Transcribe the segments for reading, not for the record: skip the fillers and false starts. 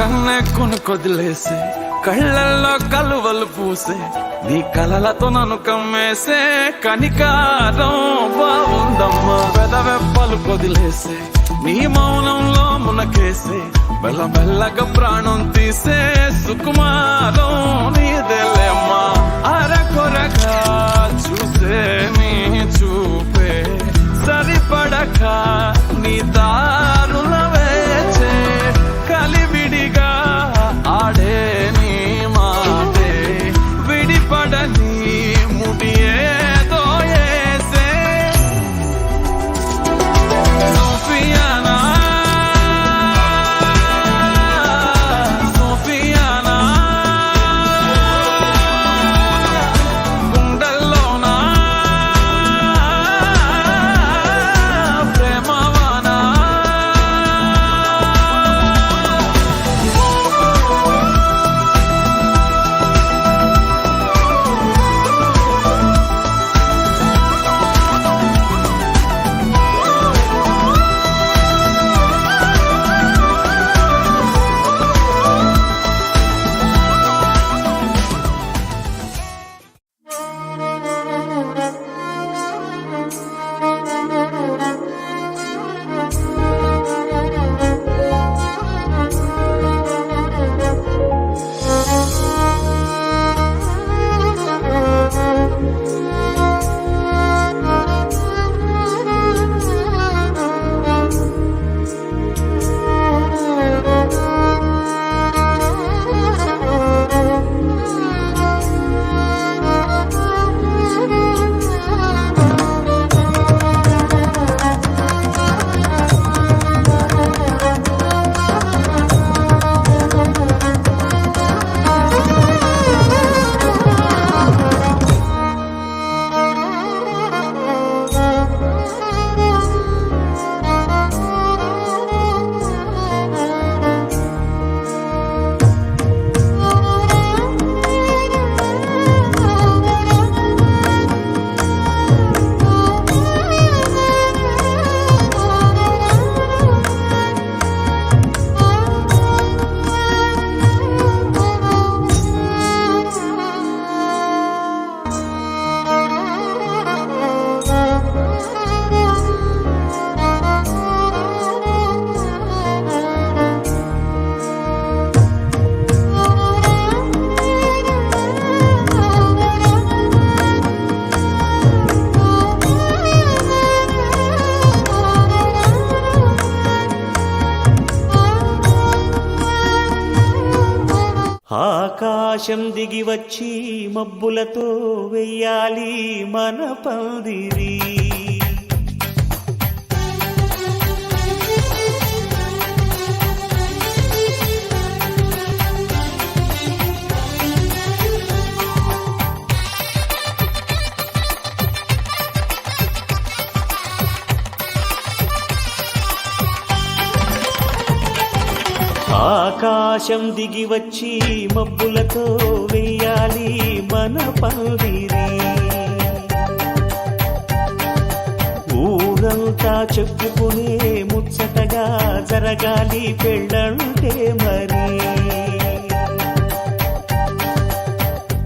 కన్నే కొదిలేసే కళ్ళల్లో కలువలు పూసే నీ కలలతో నన్ను కమ్మేసే కనికారం బాగుందమ్మా పెదవెప్పలు కొదిలేసే నీ మౌనంలో మునకేసే మెల్లమెల్లగా ప్రాణం తీసే సుకుమారం నీదేలే అమ్మా అరకొరగా చూసే నీ చూపే సరిపడక నీ దారుల వేచే కలివిడిగా ఆడే నీ మాటే విడిపడని ముడియేదో ఏసే సోఫియానా సోఫియానా గుండెల్లోనా ప్రేమవానా ఆకాశం దిగి వచ్చి మబ్బులతో వెయ్యాలి మన పందిరి ఆకాశం దిగి వచ్చి మబ్బులతో వెయ్యాలి మన పందిరి ఊరంతా చెప్పుకునే ముచ్చటగా జరగాలి పెళ్ళంటే మరి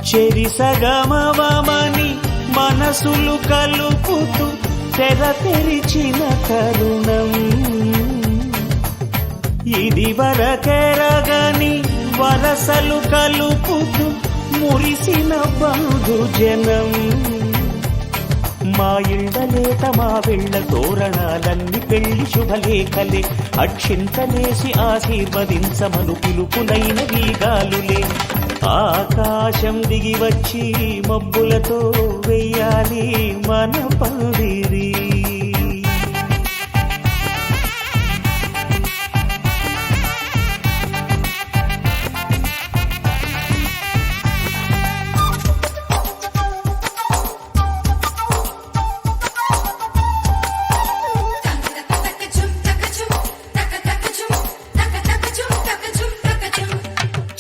చెరిసగమవమని మనసులు కలుపుతూ తెర తెరిచిన తరుణం ఇది వరకెరగని వరసలు కలుపుతూ మురిసిన బంధుజనం మా ఇళ్ళలేత మా వెళ్ళ తోరణాలన్నీ పెళ్లి శుభలేఖలే అక్షింతలేసి ఆశీర్వదించమను పిలుపులైన వీగాలులే ఆకాశం దిగి వచ్చి మబ్బులతో వెయ్యాలి మన పందిరి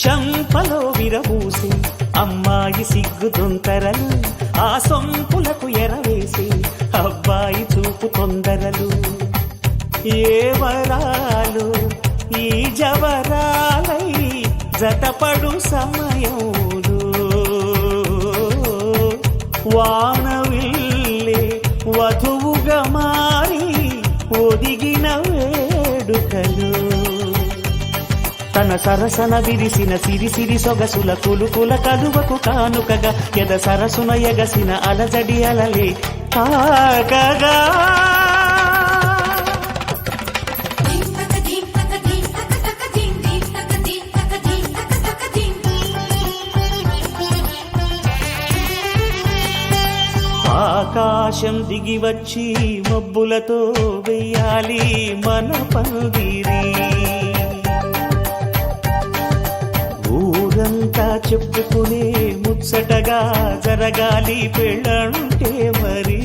చంపలో విరబూసి అమ్మాయి సిగ్గుదొంతరలు ఆ సొంపులకు ఎరవేసి అబ్బాయి చూపు తొందరలు ఏ వరాలు జవరాలై జతపడు సమయంలో వానవిల్లే వధువుగా మారి ఒదిగిన వేడుకలు తన సరసన విరిసిన సిరి సొగసుల కులుకుల కలువకు కానుకగా ఎద సరసున ఎగసిన అలజడి అలలే తాకగా ఆకాశం దిగి వచ్చి మబ్బులతో వెయ్యాలి మన పందిరి ఊరంతా చెప్పుకునే ముచ్చటగా జరగాలి పెళ్ళంటే మరి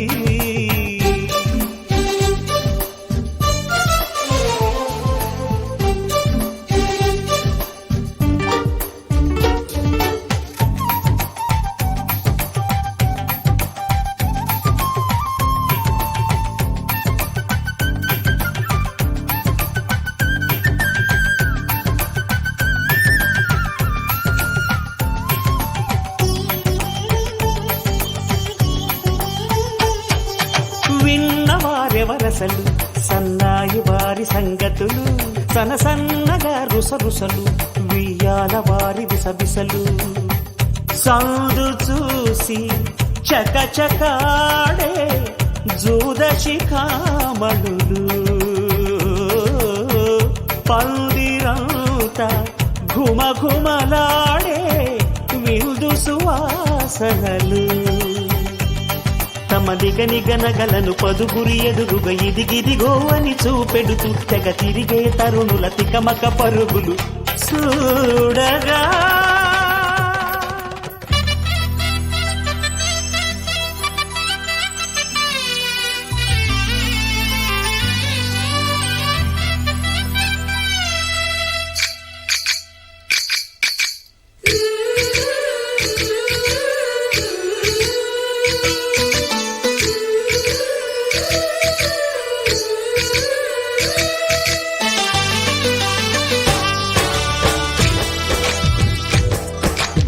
విన్నవారెవరసలు సన్నాయి వారి సంగతులు సన్నగా రుసరుసలు వియ్యాల వారి విసబిసలు సందు చూసి చకచకాడే జూదశిఖామణులు పందిరంతా ఘుమఘుమలాడే విందు సువాసనలు తమ నిగనగలను పదుగురి ఎదురుగా ఇదిగిదిగో అని చూపెడుతూ తెగ తిరిగే తరుణుల తికమక పరుగులు చూడగా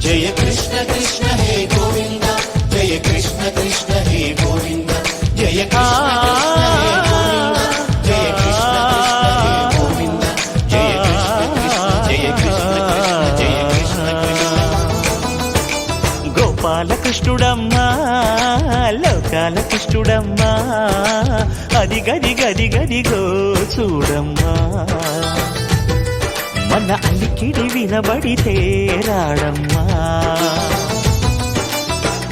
జయ కృష్ణ కృష్ణ హే గోవింద జయ కృష్ణ కృష్ణ హే గోవింద జయ కృష్ణ కృష్ణ హే గోవింద జయ కృష్ణ జయ కృష్ణ గోపాలకృష్ణుడమ్మా లోకాల కృష్ణుడమ్మా అది గది గది గదిగో చూడమ్మా మన అలికిడి వినబడితే రాడమ్మా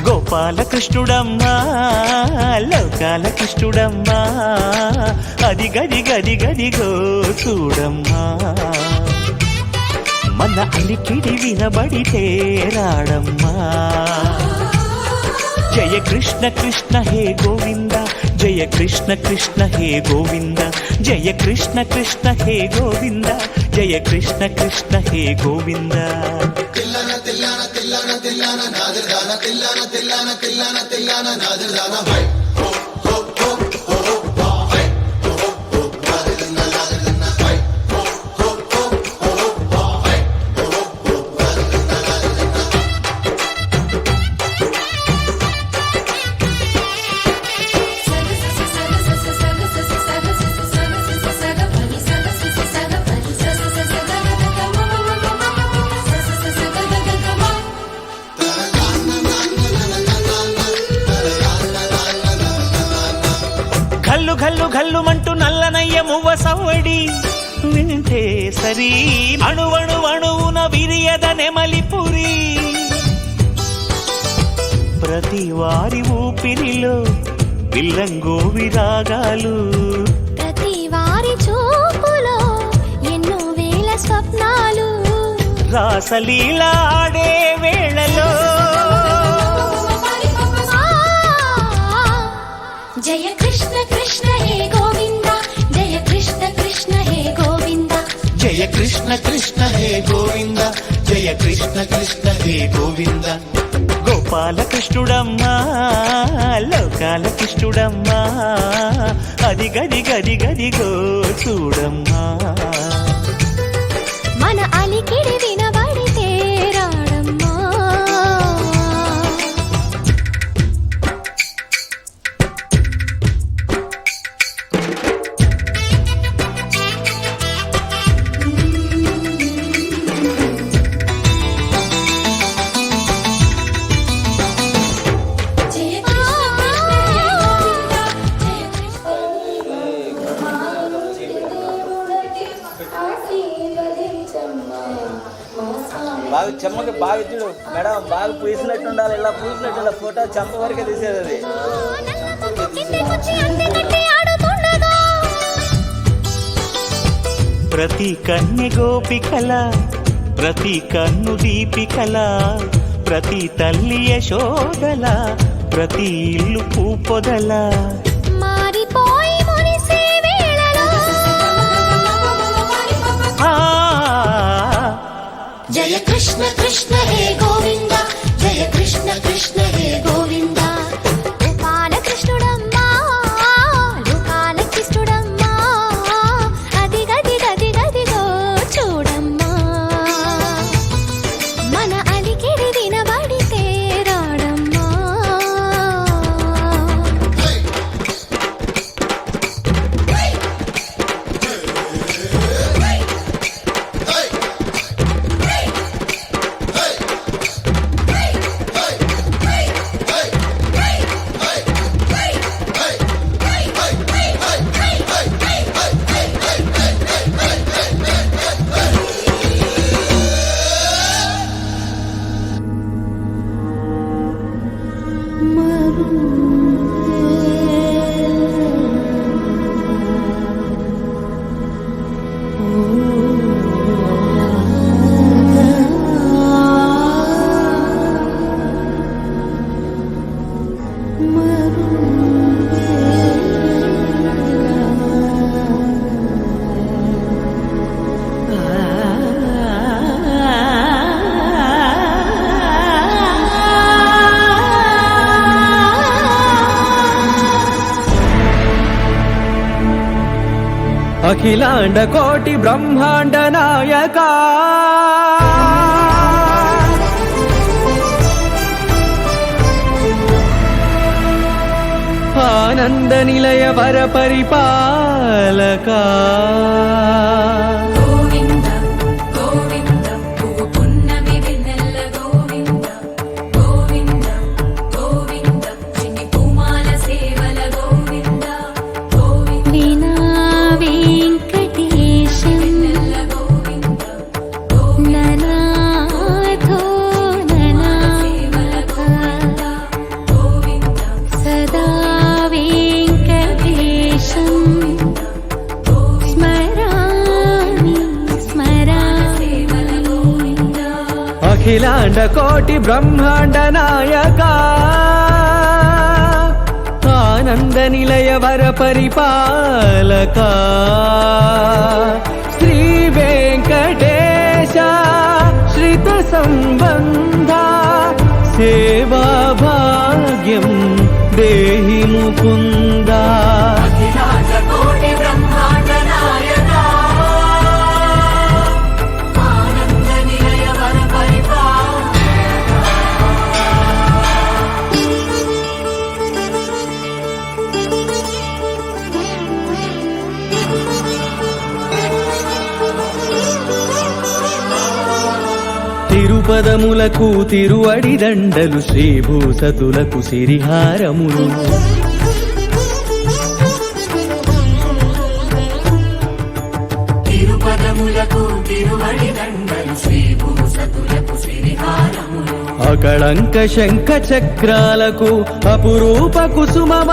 గోపాలకృష్ణుడమ్మా లోకాల కృష్ణుడమ్మా అది గది గది గదిగో చూడమ్మా మన అలికిడి వినబడితే రాడమ్మా జయ కృష్ణ కృష్ణ హే గోవింద జయ కృష్ణ కృష్ణ హే గోవింద జయ కృష్ణ కృష్ణ హే గోవింద జయ కృష్ణ కృష్ణ హే గోవింద తిల్లన తిల్లన తిల్లన తిల్లన నాదర్దాన తిల్లన తిల్లన తిల్లన తిల్లన నాదర్దాన హై హో హో హో హో హో హై హో హో నాదర్దాన నాదర్దాన హై హో హో హో హో హో హై హో హో ఘల్లు ఘల్లు ఘల్లుమంటూ నల్లనయ్య మువ్వ సవ్వడి వింటే సరి అణువణువున విరియద నెమలిపురి ప్రతి వారి ఊపిరిలో పిల్లంగో విరాగాలు ప్రతి వారి చూపులో ఎన్నో వేల స్వప్నాలు రాసలీలా ఆడే వేళలో జయ కృష్ణ కృష్ణ హే గోవింద జయ కృష్ణ కృష్ణ హే గోవింద జయ కృష్ణ కృష్ణ హే గోవింద జయ కృష్ణ కృష్ణ హే గోవింద గోపాలకృష్ణుడమ్మా లోకాల కృష్ణుడమ్మా అది గది గది గదిగో చూడమ్మా బాగా చెమ్మకి బాగా చూడు మేడం, బాగా పూసినట్టు ఉండాలి. ఇలా పూసినట్టు ఇలా ఫోటో చెంప వరకే తీసేది అది. ప్రతి కన్నె గోపికల, ప్రతి కన్ను దీపికల, ప్రతి తల్లి యశోదల, ప్రతి ఇల్లు పూపొదల. మారిపోయి మురిసే వేళలో జయ కృష్ణ కృష్ణ హే గోవింద, జయ కృష్ణ కృష్ణ హే గోవింద. గోపాల కృష్ణుడమ్మా, లోకాల కృష్ణుడమ్మా, అది గది గది గదిగో చూడమ్మా. మన అలికిడి వినబడితే రాడమ్మా. అఖిలాండ కోటి బ్రహ్మాండ నాయక, ఆనంద నిలయ వర పరిపాలక, గోవింద గోవింద పువ్వు పున్నమి వెన్నెల గోవింద, గోవింద గోవింద చిన్ని పూమాల సేవల గోవింద, గోవింద వినా వెంకటేశం గోవింద ననాథో ననాథ గోవింద సదా వెంకటేశం స్మరామి స్మరామి. అఖిలాండ కోటి బ్రహ్మాండ నాయక, ఆనంద నిలయ వర పరిపాలక, శ్రీ వెంకటేశ శ్రిత సంబంధ, సేవా భాగ్యం దేహి ముకుంద. అఖిలాండ కోటి బ్రహ్మాండ నాయక, ఆనంద నిలయ వర తిరుపదములకు తిరువడి దండలు, శ్రీభూసతులకు సిరిహారములు, తిరుపదములకు తిరువడి దండలు, శ్రీభూసతులకు సిరిహారములు, అకళంక శంఖ చక్రాలకు అపురూప కుసుమమాలికలు,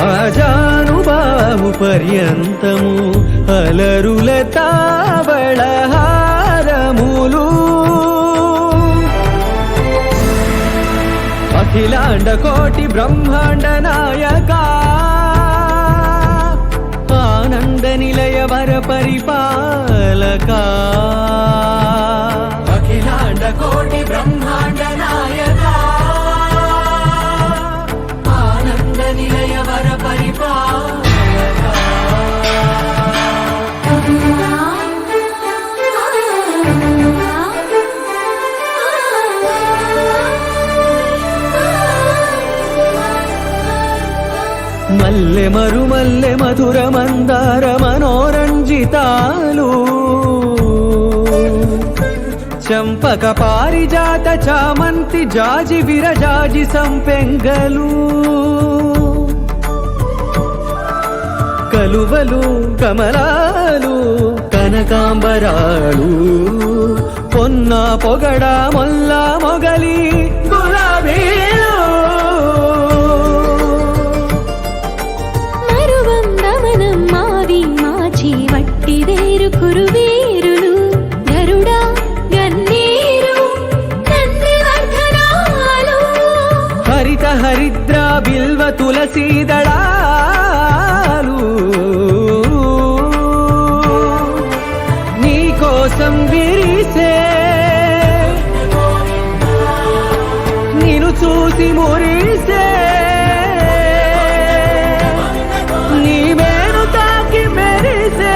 ఆజానుబాహు పర్యంతము అలరుల తావళహారములు, అఖిలాండ కోటి బ్రహ్మాండ నాయక, ఆనంద నిలయ వర పరిపాలక, అఖిలాండ కోటి బ్రహ్మాండ నాయక, ఆనంద నిలయ వర పరిపాలక. మల్లె మరుమల్లె మధుర మందార మనోరంజితాలు, చంపక పారిజాత చామంతి జాజి విరజాజి సంపెంగలు కలువలు కమలాలు కనకాంబరాలు పొన్న పొగడ మొల్ల మొగలి గులాబీలు మరువందమనం మావి మాచి వట్టి వేరు కురువేరులు గరుడా గన్నేరు నందివర్ధనాలు హరిత హరిద్ర బిల్వ తులసీ దళాలు నీకోసం విరిసే నిన్ను చూసి మురిసే నీ మేను తాకి మెరిసే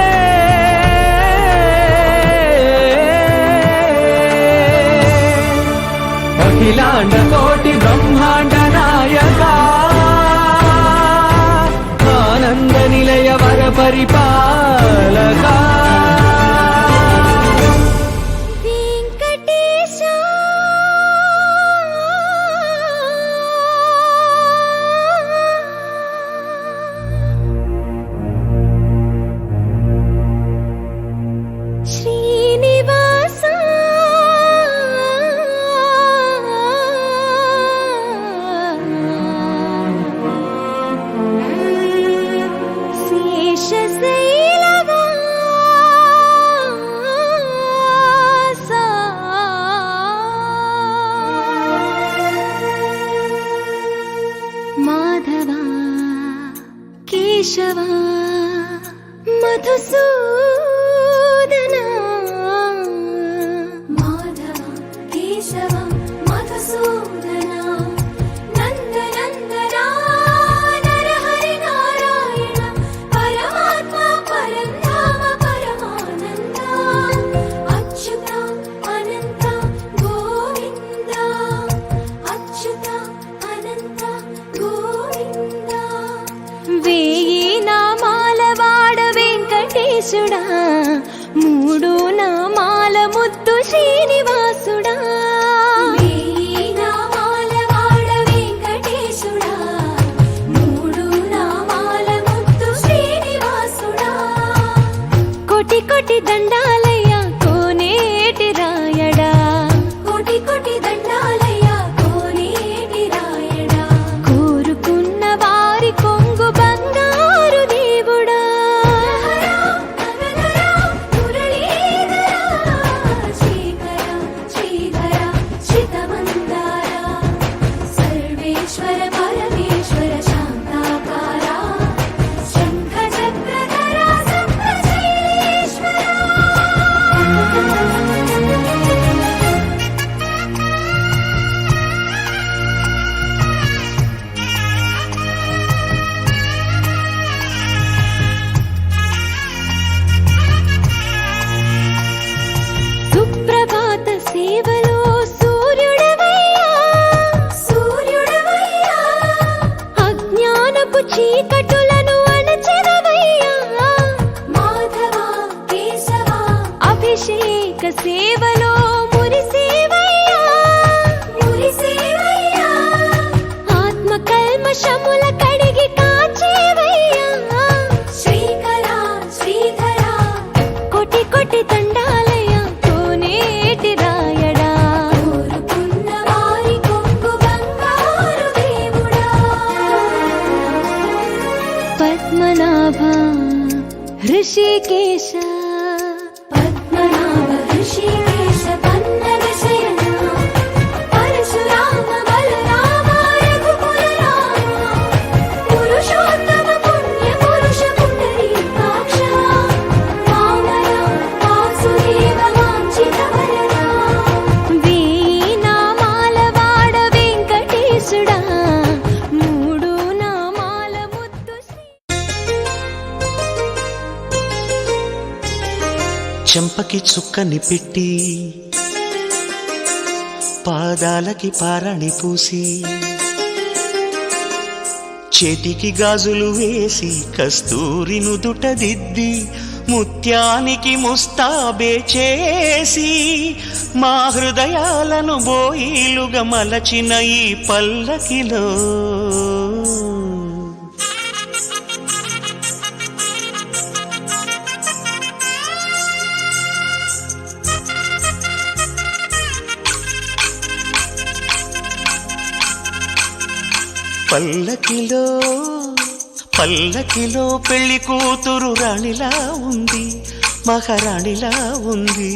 అఖిలాండ కోటి బ్రహ్మాండ నాయక ఆనంద నిలయ వర పరిపాలక వెంకటేశ శ్రీనివాస మాధవ కేశవ మధుసూదన మాధవ కేశవ మధుసూదన నందనందన నరహరి నారాయణ పరమాత్మ పరంధామ పరమానంద అచ్యుత అనంత గోవింద అచ్యుత అనంత గోవింద వేయి నామాల వాడ వెంకటేశుడా మూడు నామాల ముద్దు శ్రీనివాసుడా వేయి నామాల వాడ వెంకటేశుడా మూడు నామాల ముద్దు శ్రీనివాసుడా కోటి కోటి దండాలయ్య కోనేటి రాయడా కోటి కోటి దండాలయ్య కోనేటి రాయడా కోరుకున్న వారి కొంగు బంగారు దేవుడా శ్రీకర శ్రీధర చితమందార సర్వేశ్వర పరమేశ్వర శాంతాకార శంఖ చక్రధర సప్తశైలేశ్వర సుప్రభాత సేవలో సూర్యుడవయ్యా సూర్యుడవయ్యా అజ్ఞానపు చీకటులను అణచెదవయ్యా మాధవ కేశవ అభిషేక సేవలో మురిసేవయ్యా మురిసేవయ్యా ఆత్మ కల్మషముల కడిగి కాచేవయ్యా శ్రీకర శ్రీధర కోటి కోటి దండాలయ కోనేటి రాయడా కోరుకున్న వారి కొంగు బంగారు దేవుడా పద్మనాభ హృషికేశ పద్మనాభ హృషికేశ పన్నగ శయన పరశురామ బలరామ రఘుకుల రామ పురుషోత్తమ పుణ్య పురుష పుండరీకాక్ష వామన వాసుదేవ వాంఛిత వరద వేయి నామాల వాడ వెంకటేశుడా మూడు నామాల ముద్దు చెంపకి చుక్కని పెట్టి పాదాలకి పారాణి పూసి చేతికి గాజులు వేసి కస్తూరి నుదుట దిద్ది ముత్యానికి ముస్తాబే చేసి మా హృదయాలను బోయిలుగా మలచిన ఈ పల్లకిలో పల్లకిలో పల్లకిలో పెళ్లి కూతురు రాణిలా ఉంది, మహారాణిలా ఉంది.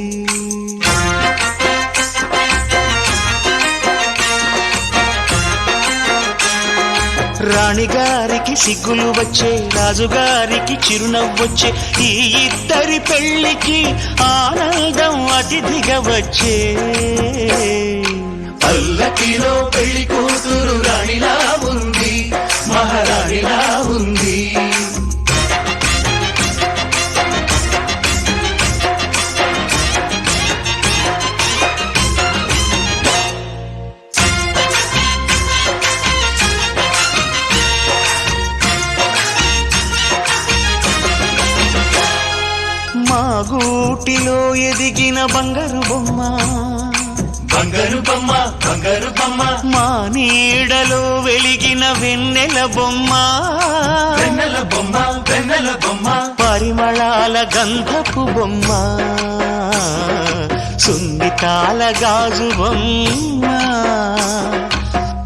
రాణిగారికి సిగ్గులు వచ్చే, రాజుగారికి చిరునవ్వొచ్చే, ఈ ఇద్దరి పెళ్లికి ఆనందం అతిథిగా వచ్చే. పల్లకిలో పెళ్లి కూతురు రాణిలా ఉంది, మహారాణిలా ఉంది. మా గూటిలో ఎదిగిన బంగారు బొమ్మ, బంగారు బొమ్మ, బంగారు బొమ్మ, మా నీడలో వెలిగిన వెన్నెల బొమ్మ, వెన్నెల బొమ్మ, వెన్నెల బొమ్మ, పరిమళాల గంధపు బొమ్మ, సున్నితాల గాజు బొమ్మ,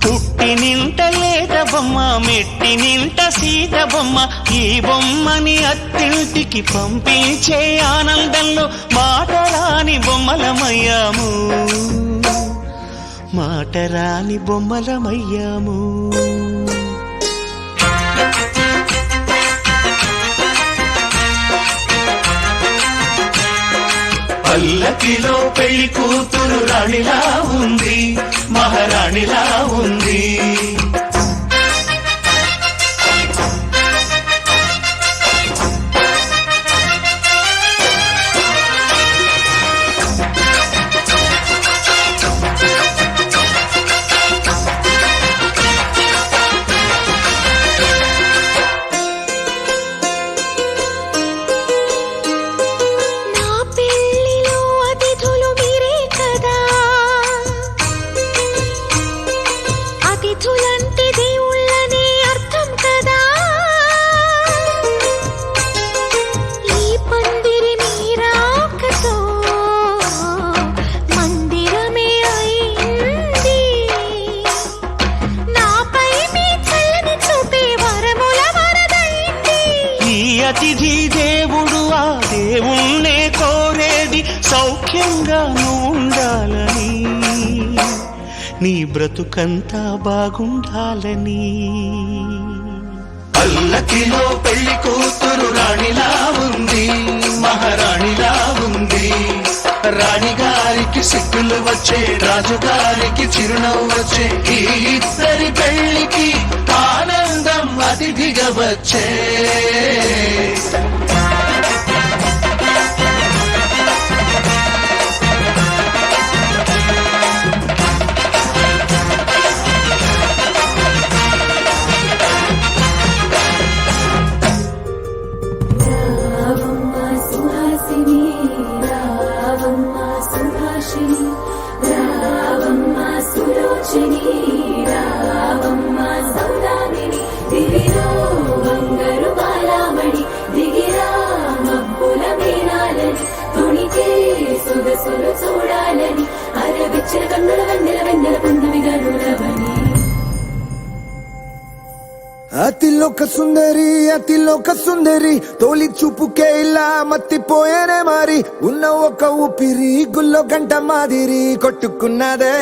పుట్టి నింట లేత బొమ్మ, మెట్టి నింట సీత బొమ్మ. ఈ బొమ్మని అత్తింటికి పంపించే ఆనందంలో మాటరాని బొమ్మలమయ్యాము, మాటరాని బొమ్మలమయ్యాము. పల్లకిలో పెళ్లి కూతురు రాణిలా ఉంది, మహారాణిలా ఉంది. అతిథి దేవుడు ఆ దేవుణ్ణే కోరేది సౌఖ్యంగా ఉండాలని, నీ బ్రతుకంతా బాగుండాలని. పల్లకిలో పెళ్లి కూతురు రాణిలా ఉంది, మహారాణిలా ఉంది. రాణిగారికి సిగ్గులు వచ్చే, రాజుగారికి చిరునవ్వు వచ్చే, ఈ ఇద్దరి పెళ్లికి ఆనందం అతిథిగా వచ్చే. చూడాలని అరవిచ్చిన కన్నుల వెన్నెల వెన్నెల పున్నమిగా నులవని. అతిలోక సుందరి, అతిలోక సుందరి, తోలి చూపుకే ఇలా మత్తిపోయేనే మారి. ఉన్న ఒక ఊపిరి గుల్లో గంట మాదిరి కొట్టుకున్నదే.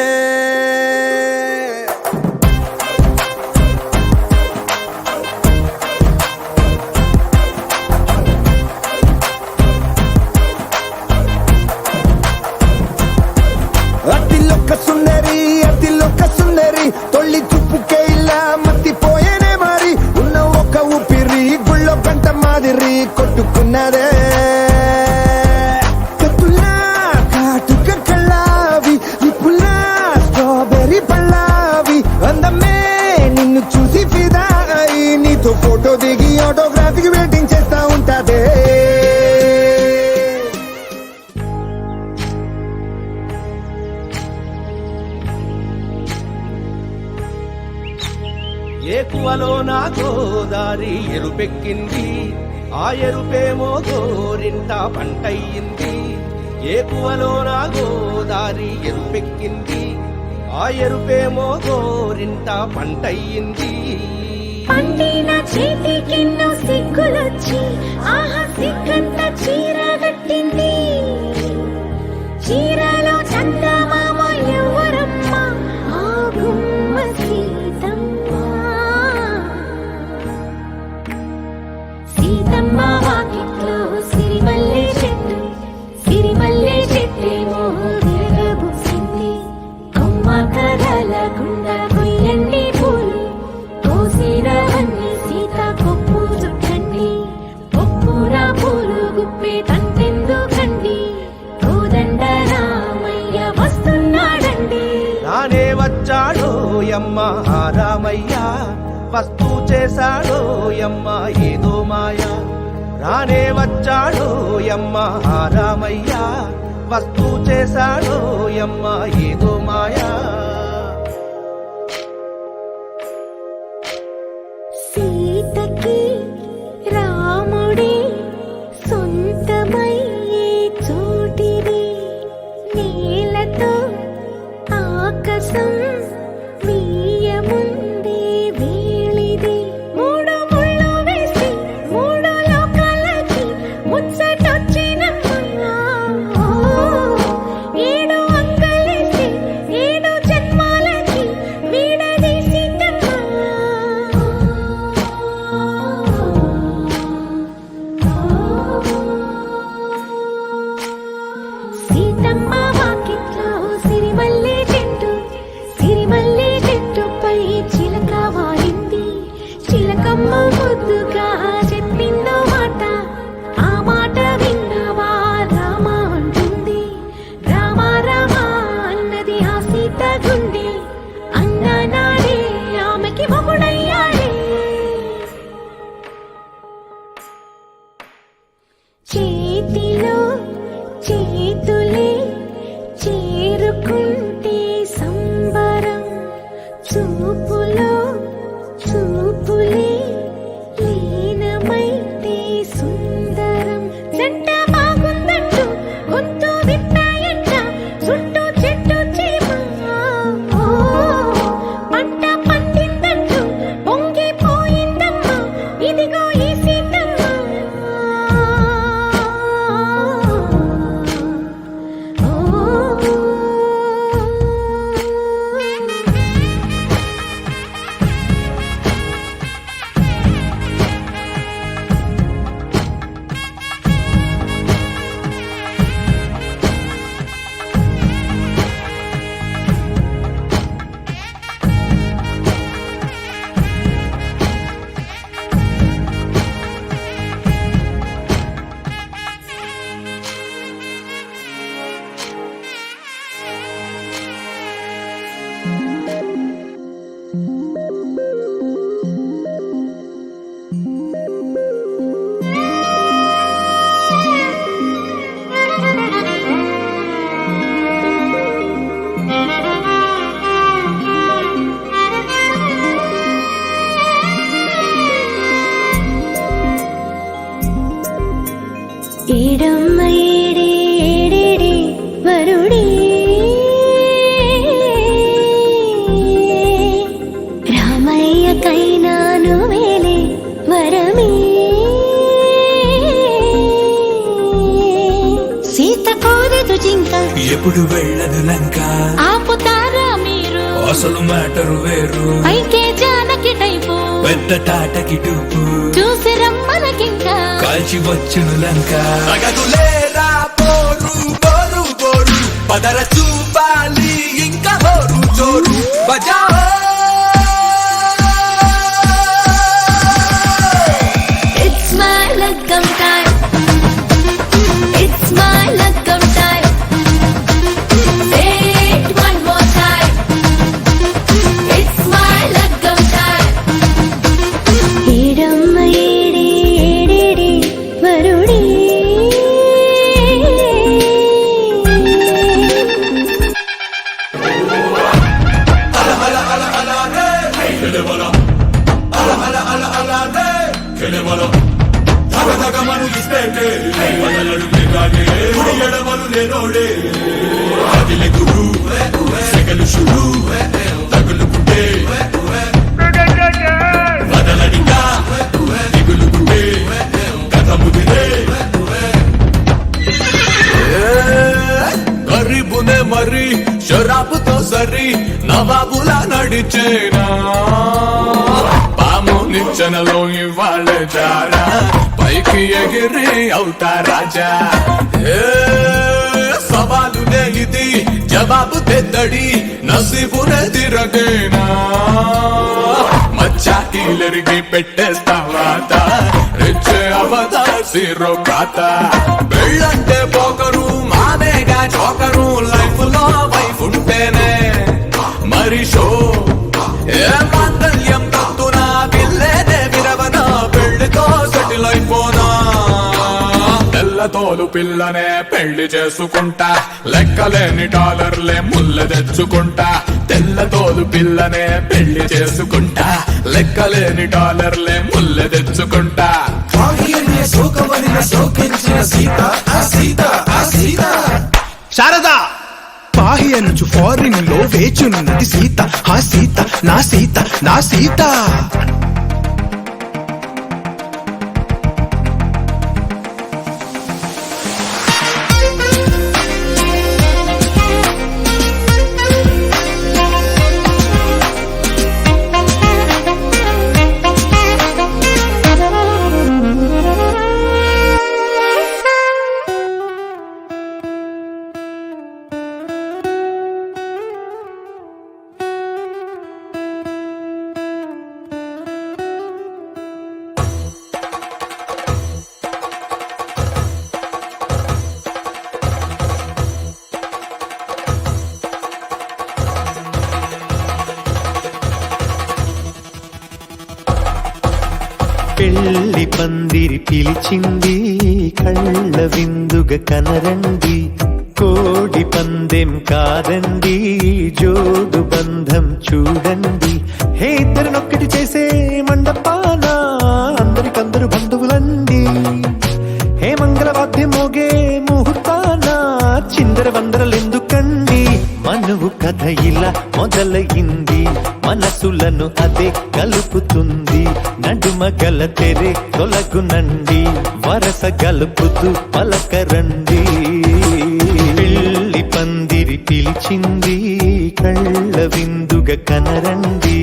అతిలోక సుందరి, అతిలోక సుందరి, తొలి చూపుకే ఇలా మత్తిపోయేనే మారి. ఉన్న ఒక ఊపిరి గుళ్ళో గంట మాదిరి కొట్టుకున్నదే. కత్తులా కాటుక కళ్ళావి, ఇప్పులా స్ట్రాబెర్రీ పళ్ళ ఏకువలో నా గోదారి ఎరుపెక్కింది, ఆ ఎరుపేమో గోరింట పంటయ్యింది. ఏకువలో నా గోదారి ఎరుపెక్కింది, ఆ ఎరుపేమో గోరింట పంటయ్యింది. పండిన చేతికెన్నో సిగ్గులొచ్చి ఆహా సిగ్గంత చీర కట్టింది. చీరలో చందమామ ఎవరమ్మ, ఆ గుమ్మ సీతమ్మ. సీతమ్మ వాకిట్లో సిరిమల్లె చెట్టు, సిరిమల్లె చెట్టేమో విరగబూసింది. కొమ్మ కదలకుండా కొయ్యండి పూలు, కోసిరవన్నీ సీత కొప్పు చుట్టండి. కొప్పున పూలు గుప్పే తంతెందుకండి, కోదండ రామయ్య వస్తున్నాడండి. రానే వచ్చాడో యమ్మ ఆ రామయ్య, వస్తూ చేశాడో యమ్మ ఏదో మాయా. రానే వచ్చాడో యమ్మ ఆ రామయ్య, వస్తూ చేశాడో యమ్మ ఏదో మాయా. సీతకి రాముడే సొంతమయ్యే చోటిది, నేలతో ఆకాశం వీయముందే వేళిది. మూడు ముళ్ళు వేసి మూడు లోకాలకి ముచ్చటొచ్చినమ్మా. ఏడు అంగలేసి ఏడు జన్మాలకి వీడదీసిటమ్మా. సీతమ్మ వాకిట్లో సిరిమల్లె చెట్టు, సిరిమల్లె చెట్టుపై చిలక వాలింది. చిలకమ్మ ముద్దుగా చెప్పిందో మాట, ఆ మాట విన్నవా రామ అంటుంది. రామ రామ అన్నది ఆ సీత గుండె, అన్న నాడే ఆమెకి మొగుడయ్యాడే. చేతిలో చేతులే చేరుకుంటే సంబరం, చూపులో చూపులే లీనమైతే సుందరం. జంట బాగుందంటూ గొంతు విప్పాయంట చుట్టూ చెట్టు చీమ. పంట పండిందంటూ పొంగిపోయిందమ్మా, ఇదిగో ఈ సీతమ్మ. ఏడమ్మ ఏడే ఏడేడే వరుడే, రామయ్యకైనా నువ్వేలే వరమే. సీత కోరదు జింక, ఎప్పుడు వెళ్ళదు లంక, ఆపుతారా మీరు అసలు మ్యాటర్ వేరు. పైకే జానకి టైపు, పెద్ద తాటకి టూపు, చూసి రమ్మనకింకా కాల్చి వచ్చును లంక. అగదులేరా పోరు పోరు పోరు, పదర చూపాలి ఇంకా హోరు జోరు. బజా It's my lagam time, it's my lagam time. Say it one more time, it's my lagam time. ఏడమ్మ ఏడే ఏడేడే వరుడే. ఉన్నోడే అదిలే గురు సెగలు షురు తగులుకుంటే వదలడిగా దిగులుకుంటే కథ ముదిరే గరీబునే మరి షరాబుతో సరి నవాబులా నడిచేనా పాము నిచ్చెనలో ఇవాళ జారా పైకి ఎగిరి అవుతా రాజా సవాలునే ఇది జవాబు తెద్దడి నసీబునే తిరగేనా మచ్చాకిలరికి పెట్టేస్తావాత రెచ్చే అవతా సిరో కాత పెళ్ళంటే పోకరు మానేగా చోకరు లైఫ్ లో వైఫ్ ఉంటేనే మరి షో ఏ మాంగళ్యం తత్తునా పిల్లేనే విరవనా పెళ్లితో సెటిల్ అయిపోనా తెల్ల తోలు పిల్లనే పెళ్లి చేసుకుంటా లెక్కలేని డాలర్లే ముళ్ళ తెచ్చుకుంటా తెల్ల తోలు పిల్లనే పెళ్లి చేసుకుంటా లెక్కలేని డాలర్లే ముళ్ళ తెచ్చుకుంటా శారదా పాహి అనుచు ఫారిన్ లో వేచున్నది సీత ఆ సీత నా సీత నా సీత పెళ్లి పందిరి పిలిచింది కళ్ళ విందుగ కనరండి కోడి పందెం కాదండి జోడు బంధం చూడండి హే ఇద్దరినొక్కటి చేసే మండపాన అందరికందరు బంధువులండి హే మంగళవాద్యం మోగే ముహూర్తాన చిందర వందరలెందుకండి మనువు కథ ఇలా మొదలయింది మనసులను అదే కలుపుతుంది నడుమ గల తెరే తొలగునండి వరస గలుపుతూ పలకరండి పెళ్లి పందిరి పిలిచింది కళ్ళ విందుగ కనరండి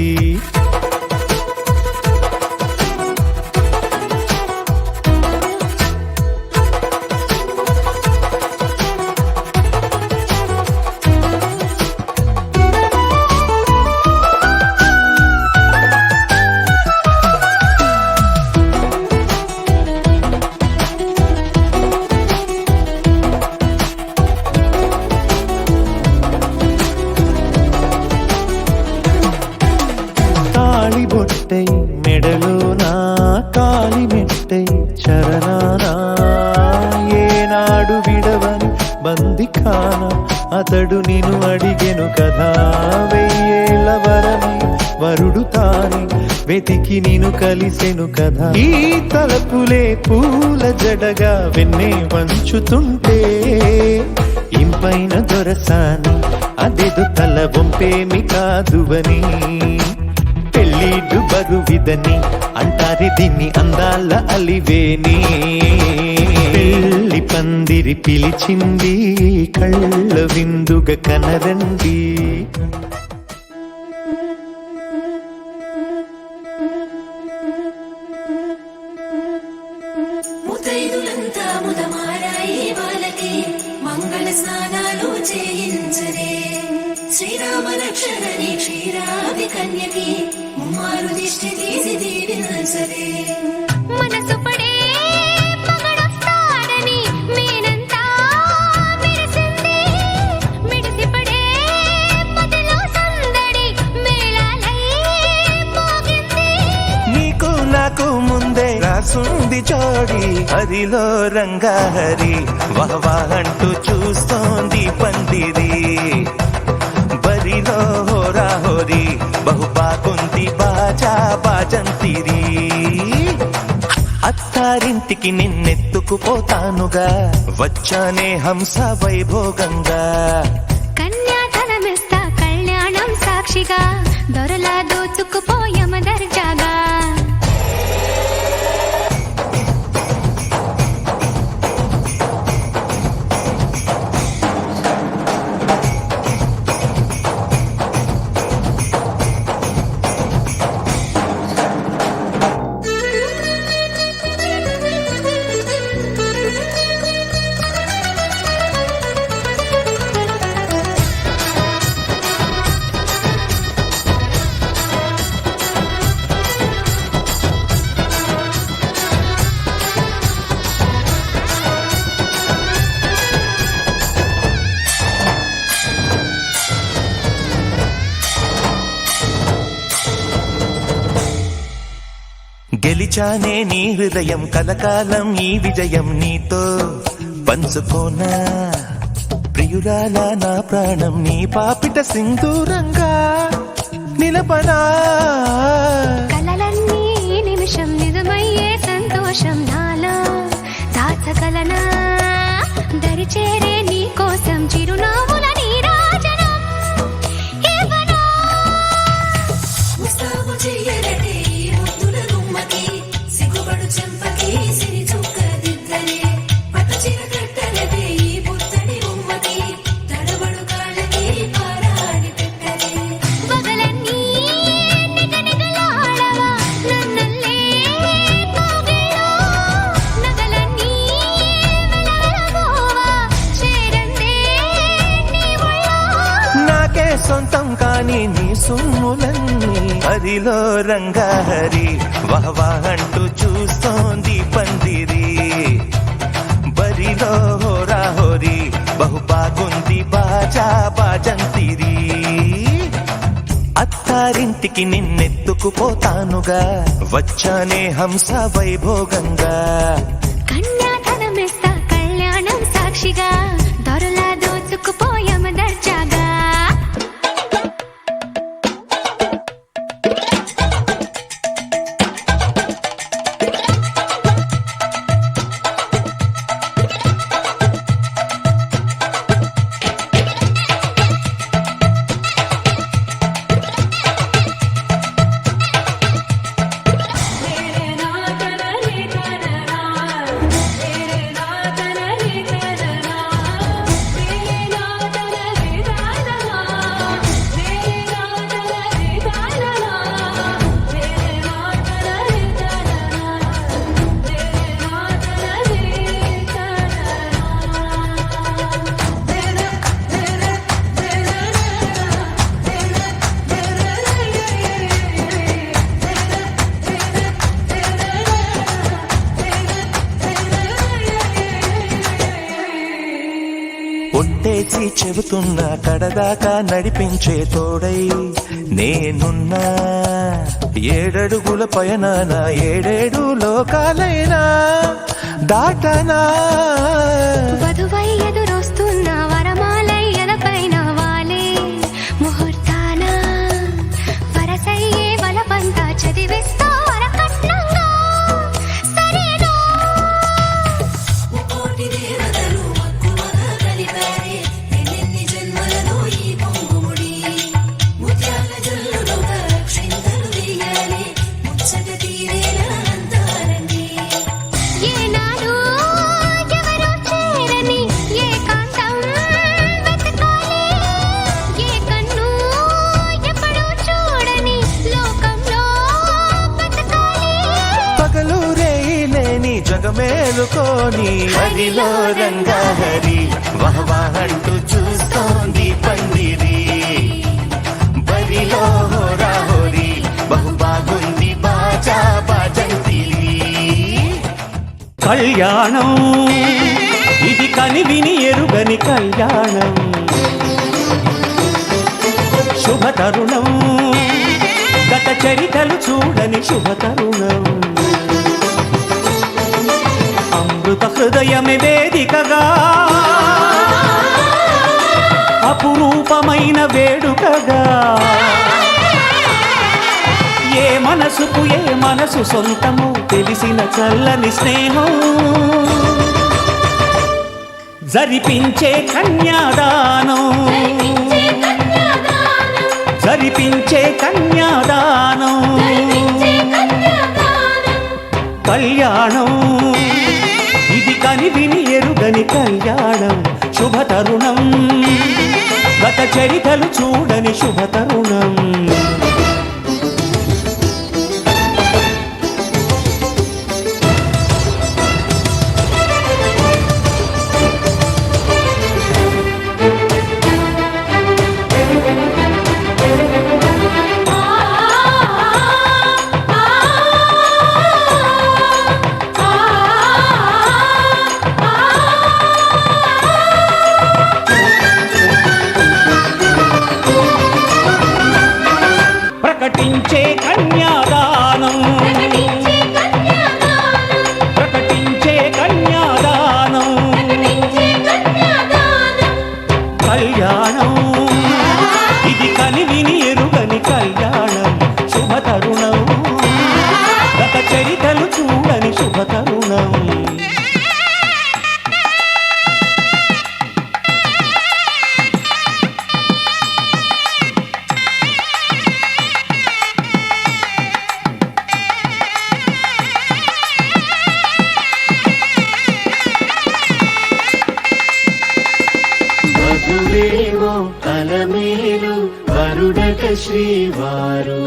బొట్టై మెడలోనా కాలి మెట్టై చరణానా ఏనాడు విడవని బందిఖాన అతడు నిన్ను అడిగెను కదా వెయ్యేళ్ళ వరమై వరుడు తానే వెతికి నిన్ను కలిసెను కదా ఈ తలపులే పూల జడగా వెన్నే వంచుతుంటే ఇంపైన దొరసాని అదేదో తల వంపేమి కాదువని పెళ్ళిడు బరువిదని అంటారి దీన్ని అందాల అలివేని పెళ్లి పందిరి పిలిచింది కళ్ళ విందుగ కనరండి ముతైదులంతా ముదమారాయి వాళ్ళకి మంగళ స్నానాలు చేయించరే శ్రీరామ రక్షణని క్షీరాది కన్యకి ముమ్మారు దిష్టి తీసి దీవించరే మనసు పడే మగడొస్తాడని మేనంతా మెరిసింది మిడిసి పడే పదిలో సందడి మేళాలై మోగింది నీకు నాకు ముందే రాసుంది జోడి హరిలో రంగాహరి వహవా అంటూ చూస్తోంది పందిరి బరిలో హోరా హోరి బహుబాగుంది బాజా బాజంతిరి అత్తారింటికి నిన్నెత్తు ఎత్తుకుపోతానుగా వచ్చానే హంస వైభోగంగా కన్యాధనమిస్తా కళ్యాణం సాక్షిగా దొరలా దోచుకుపోయమ దర్జాగా గెలిచానే నీ హృదయం కలకాలం ఈ విజయం నీతో పంచుకోనా ప్రియురాల నా ప్రాణం నీ పాపిట సింధూరంగా నిలపనా కలలన్నీ నిమిషం నిజమయ్యే సంతోషం నాలో దాచగలనా దరిచేరే నీ కోసం చిరునవ్వుల నీరాజనం ఇవ్వనా ముస్తాబు చెయ్యరటే ఈ ముద్దుల గుమ్మకి సిగ్గుపడు చెంపకి సిరి చుక్క దిద్దలే పట్టు చీర కట్టలదే ఈ పుత్తడి బొమ్మకి తడబడు కాళ్ళకి పారాడి పెట్టలే పగలన్నీ నిగనిగలాడవా నన్నల్లే కోగిలో నగలన్నీ వెలవెలబోవా చేరందే నీ ఒళ్ళో నాకే సొంతం కాని నీ సొమ్ములన్నీ హరిలో రంగాహరి వహవా అంటూ చూస్తోంది పందిరి బరిలో హోరా హోరి బహు బాగుంది బాజా బాజంతిరి అత్తారింటికి నిన్నెత్తుకుపోతానుగా వచ్చానే హంస వైభోగంగా కన్యాధనమిస్తా కళ్యాణం సాక్షిగా దొరలా దోచుకుపోయమ దర్జాగా ఒట్టేసి చెబుతున్నా కడదాకా నడిపించే తోడై నేనున్నా ఏడడుగుల పయనాన ఏడేడు లోకాలైనా దాటనా వధువై ఎదురొస్తున్న వరమాలై ఎలపైన వాలే ముహూర్తాన వరసయ్యే వలపంతా చదివిస్తా వరకట్నంగా సరేనా ముకోటి దేవతలు మక్కువగా కలిపారే ఎన్నెన్ని జన్మలలో ఈ పొంగుముడి ముత్యాల జల్లులుగా క్షింతలు వేయాలి ముచ్చట తీరేలా అంతారండి ఏనాడు ఎవరో చేరని ఏకాంతం వెతకాలి ఏ కన్ను ఎప్పుడూ చూడని లోకంలో బతకాలి పగలు రేయి లేని జగమేలుకోని హరిలో రంగాహరి వహవా అంటూ చూస్తోంది పందిరి బరిలో హోరా హోరి బహు బాగుంది బాజా బాజంతిరి కళ్యాణం ఇది కని విని ఎరుగని కళ్యాణం శుభ తరుణం గత చరితలు చూడని శుభ తరుణం అమృత హృదయమే వేదికగా అపురూపమైన వేడుకగా ఏ మనసుకు ఏ మనసు సొంతము తెలిసిన చల్లని స్నేహం జరిపించే కన్యాదానం జరిపించే కన్యాదానం జరిపించే కన్యాదానం జరిపించే కన్యాదానం కళ్యాణం ఇది కని విని ఎరుగని కళ్యాణం శుభ తరుణం గత చరితలు చూడని శుభ తరుణం ప్రకటించే కన్యాదానం ప్రకటించే కన్యాదానం ప్రకటించే కన్యాదానం ప్రకటించే కన్యాదానం కళ్యాణం ఇది కని విని ఎరుగని కళ్యాణం శుభ తరుణం గత చరితలు చూడని శుభ తరుణం మధురేవో అలమేలు వరుడక శ్రీవారు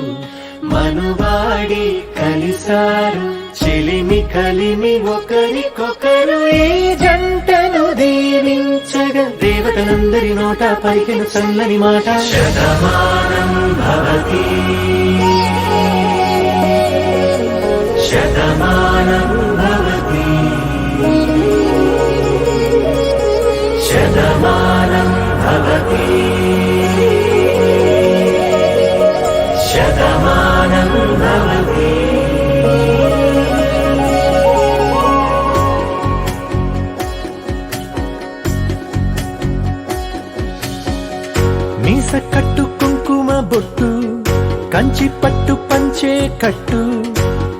మనువాడి కలిసారు చెలిమి కలిమి ఒకరికొకరు ఈ జంటను దీవించగా దేవతలందరి నోట పలికిన చల్లని మాట శతమానం భవతి శతమానం భవతి శతమానం భవతి శతమానం భవతి మీస కట్టు కుంకుమ బొట్టు కంచి పట్టు పంచే కట్టు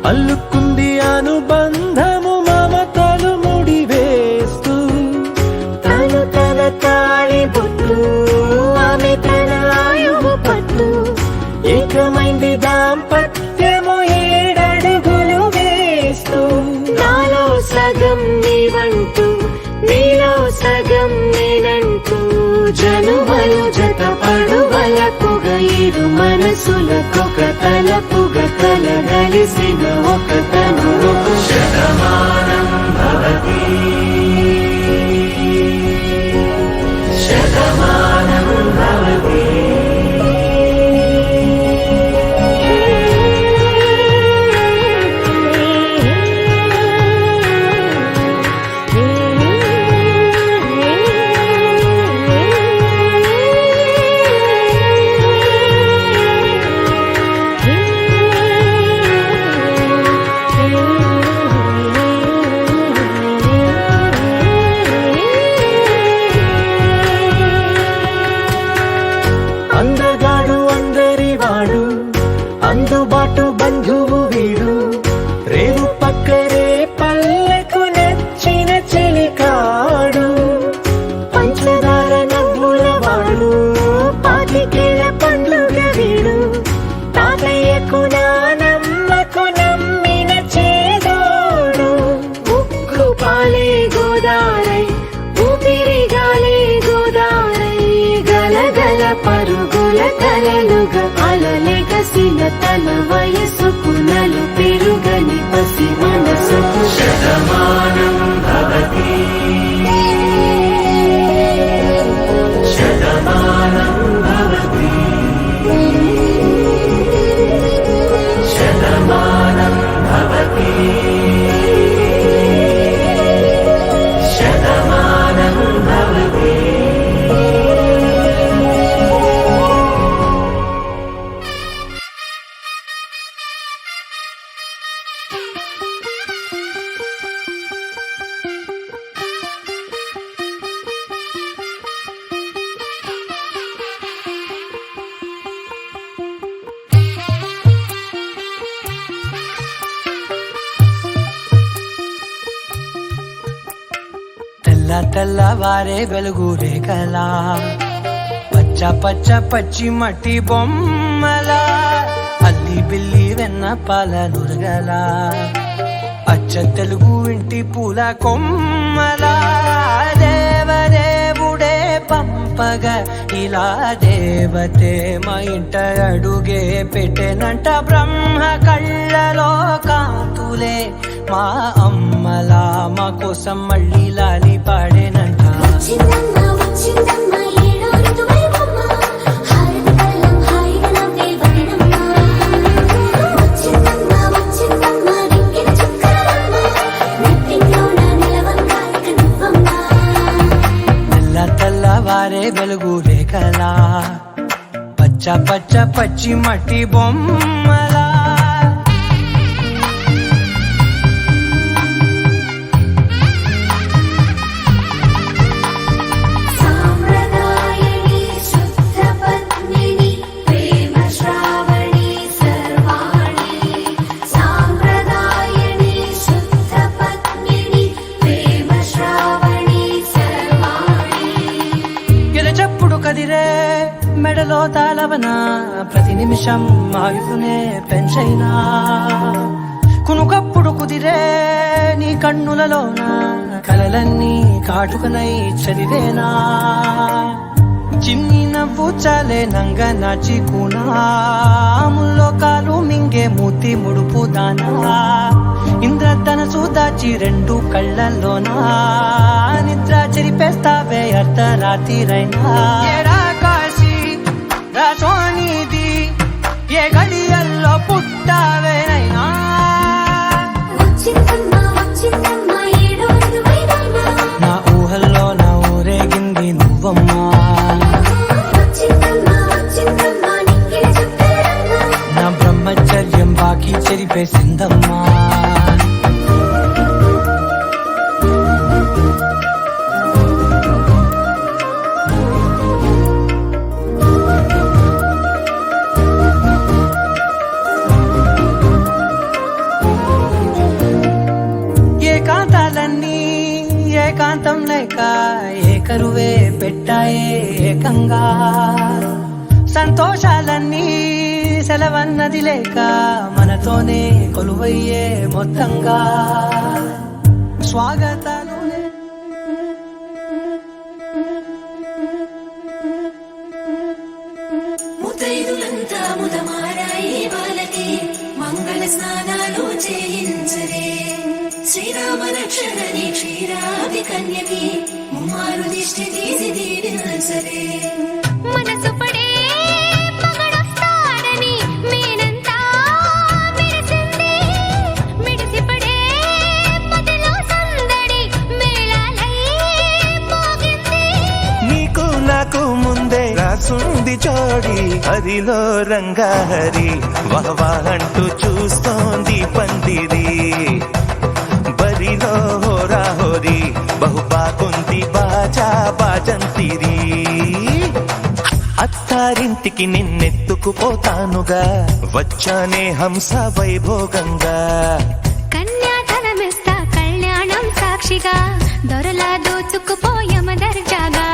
అల్లుకుంది అనుబంధము మమతలు ముడివేస్తూ తను తన తాళి బొట్టు ఆమె తన ఆయువు పట్టు ఏకమైంది దాంపత్యము ఏడడుగులు వేస్తూ నాలో సగం నీవంటూ నీలో సగం నేనంటూ జనుమలు జత పడువలకుగ ఇరు మనసులకొక తలపుగ కలగలిసిన ఒక తను శతమానం భవతి శతమానం భవతి అందగాడు అందరి వాడు అందుబాటు బంధువు వీడు రేవు పక్కరే పల్లెకు నచ్చిన చెలికాడు పంచదార నవ్వుల వాడు పాతికేల పండుగ వీడు తాతయ్యకు నానమ్మకు నమ్మిన చేదోడు ఉక్కు పాలే గోదారై ఊపిరి గాలే గోదారై గలగల పరుగుల కలలుగా అలలెగసిన తన వయసుకు నలు పెరుగని పసి మనసుకు శతమానం భవతి శతమానం భవతి శతమానం భవతి శతమానం భవతి తెల్లవారే వెలుగు రేఖలా పచ్చ పచ్చ పచ్చి మట్టి బొమ్మలా అల్లి బిల్లి వెన్న పాల నురగలా అచ్చ తెలుగు ఇంటి పూల కొమ్మలా దేవదేవుడే పంపగా ఇలా దేవతే మా ఇంట అడుగే పెట్టెనంట బ్రహ్మ కళ్ళలో కాంతులే మా అమ్మలా మా కోసం మళ్ళీ లాలి పాడేనంట వచ్చిందమ్మ వచ్చిందమ్మ ఏడో ఋతువైవమ్మ హారతి కళ్ళం హాయిగా నవ్వే వదినమ్మ వచ్చిందమ్మ వచ్చిందమ్మ దిక్కిన చుక్కలమ్మ నెట్టింట్లోన నిలవంగా ఇక నువ్వమ్మ తెల్లవారే వెలుగు రేఖలా పచ్చ పచ్చ పచ్చి మట్టి బొమ్మలా సాంప్రదాయని శుద్ధ పద్మిని ప్రేమ శ్రావణి సర్వాణి సాంప్రదాయని శుద్ధ పద్మిని ప్రేమ శ్రావణి సర్వాణి గిరచప్పుడు కదిరే మెడలో తాళవన ప్రతి నిమిషం ఆయుధునే పెంచైనా కునుకప్పుడు కుదిరే నీ కన్నులలోన కలలన్నీ కాటుకనై చదివేనా చిన్ని నవ్వు చాలే నంగ నాచి కూనాముల్లో కాలు మింగే మూతి ముడుపు దానా ఇంద్రధనసు దాచి రెండు కళ్ళల్లోనా నిద్ర చెరిపేస్తావే అర్ధరాత్రిరైనా ఏడా కాశీ రాసోనిది ఏ గడియల్లో పుట్టావేనైనా వచ్చిందమ్మ వచ్చిందమ్మ ఏడో ఋతువైవమ్మ నా ఊహల్లో నా ఊరేగింది నువ్వమ్మా వచ్చిందమ్మ వచ్చిందమ్మ నిక్కిన చుక్కలమ్మ నా బ్రహ్మచర్యం బాకీ చెరిపేసిందమ్మా ఏకాంతాలన్నీ ఏకాంతం లేక ఏకరువే పెట్టాయే ఏకంగా సంతోషాలన్నీ సెలవన్నది లేక మనతోనే కొలువయ్యే మొత్తంగా స్వాగతాలు ముతైదులంతా ముదమారాయి బాలకి మంగళ స్నానాలు చేయించరే శ్రీరామ రక్షణని క్షీరాది కన్యకి ముమ్మారు దిష్టి తీసి దీవించరే మనసు పడే మగడొస్తాడని మేనంతా మెరిసింది మిడిసిపడే పదిలో సందడి మేళాలై మోగింది నీకు నాకు ముందే రాసుంది జోడి హరిలో రంగాహరి వహవా అంటూ చూస్తోంది పందిరి బరిలో హోరా హోరి బహుబాగుంది బాజా బాజంతిరి అత్తారింటికి నిన్నెత్తుకుపోతానుగా వచ్చానే హంస వైభోగంగా కన్యాధనమిస్తా కళ్యాణం సాక్షిగా దొరలా దోచుకుపోయమ దర్జాగా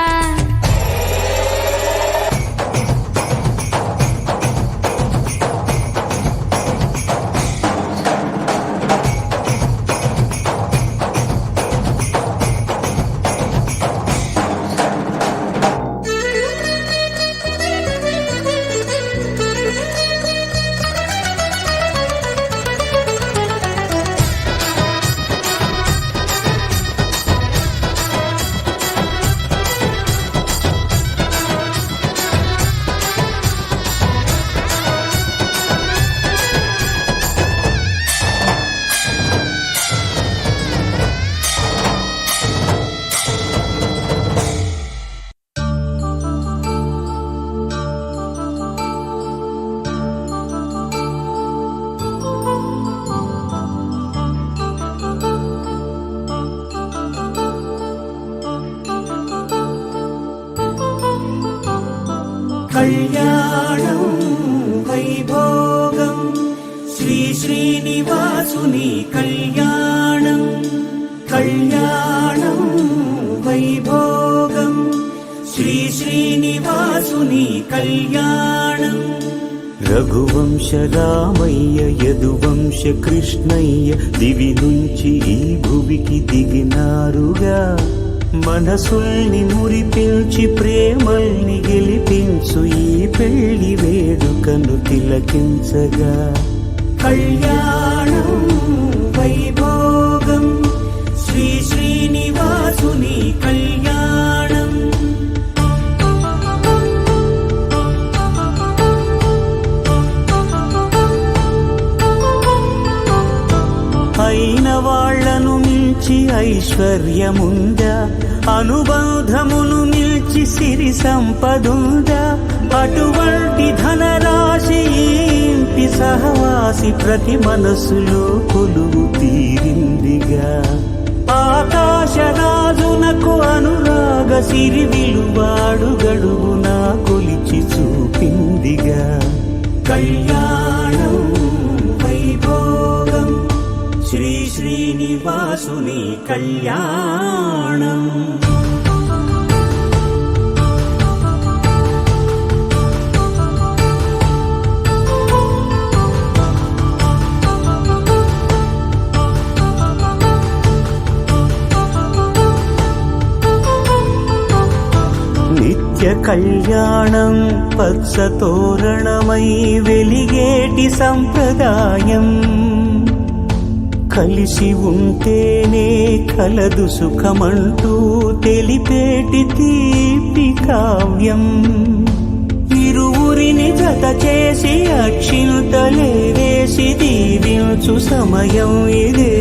కళ్యాణం వైభోగం శ్రీ శ్రీనివాసుని కళ్యాణం కళ్యాణం వై శ్రీనివాసుని కళ్యాణం రఘువంశ రామయ్య యదువంశ కృష్ణయ్య దివి నుంచి ఈ భువికి దిగినారుగా మనసుల్ని మురిపించి ప్రేమల్ని గెలిపించు ఈ పెళ్లి వేడుకను తిలకించగా కళ్యాణం వైభోగం శ్రీ శ్రీనివాసుని కళ్యాణం అయిన వాళ్లను మించి ఐశ్వర్యముందా అనుబంధమును మిల్చి సిరి సంపదుందా అటువంటి ధనరాశి ఇంటి సహవాసి ప్రతి మనసులో కొలువు తీరిందిగా ఆకాశరాజునకు అనురాగ సిరి విలువాడు గడువునా కొలిచి చూపిందిగా కళ్యాణం వైభోగం శ్రీ శ్రీనివాసుని కళ్యాణం నిత్య కళ్యాణం పచ్చ తోరణమై వెలిగేటి సంప్రదాయం కలిసి ఉంటేనే కలదు సుఖమంటూ తెలిపేటి తీపి కావ్యం ఇరువురిని జత చేసి అక్షింతలే వేసి దీవించు సమయం ఇదే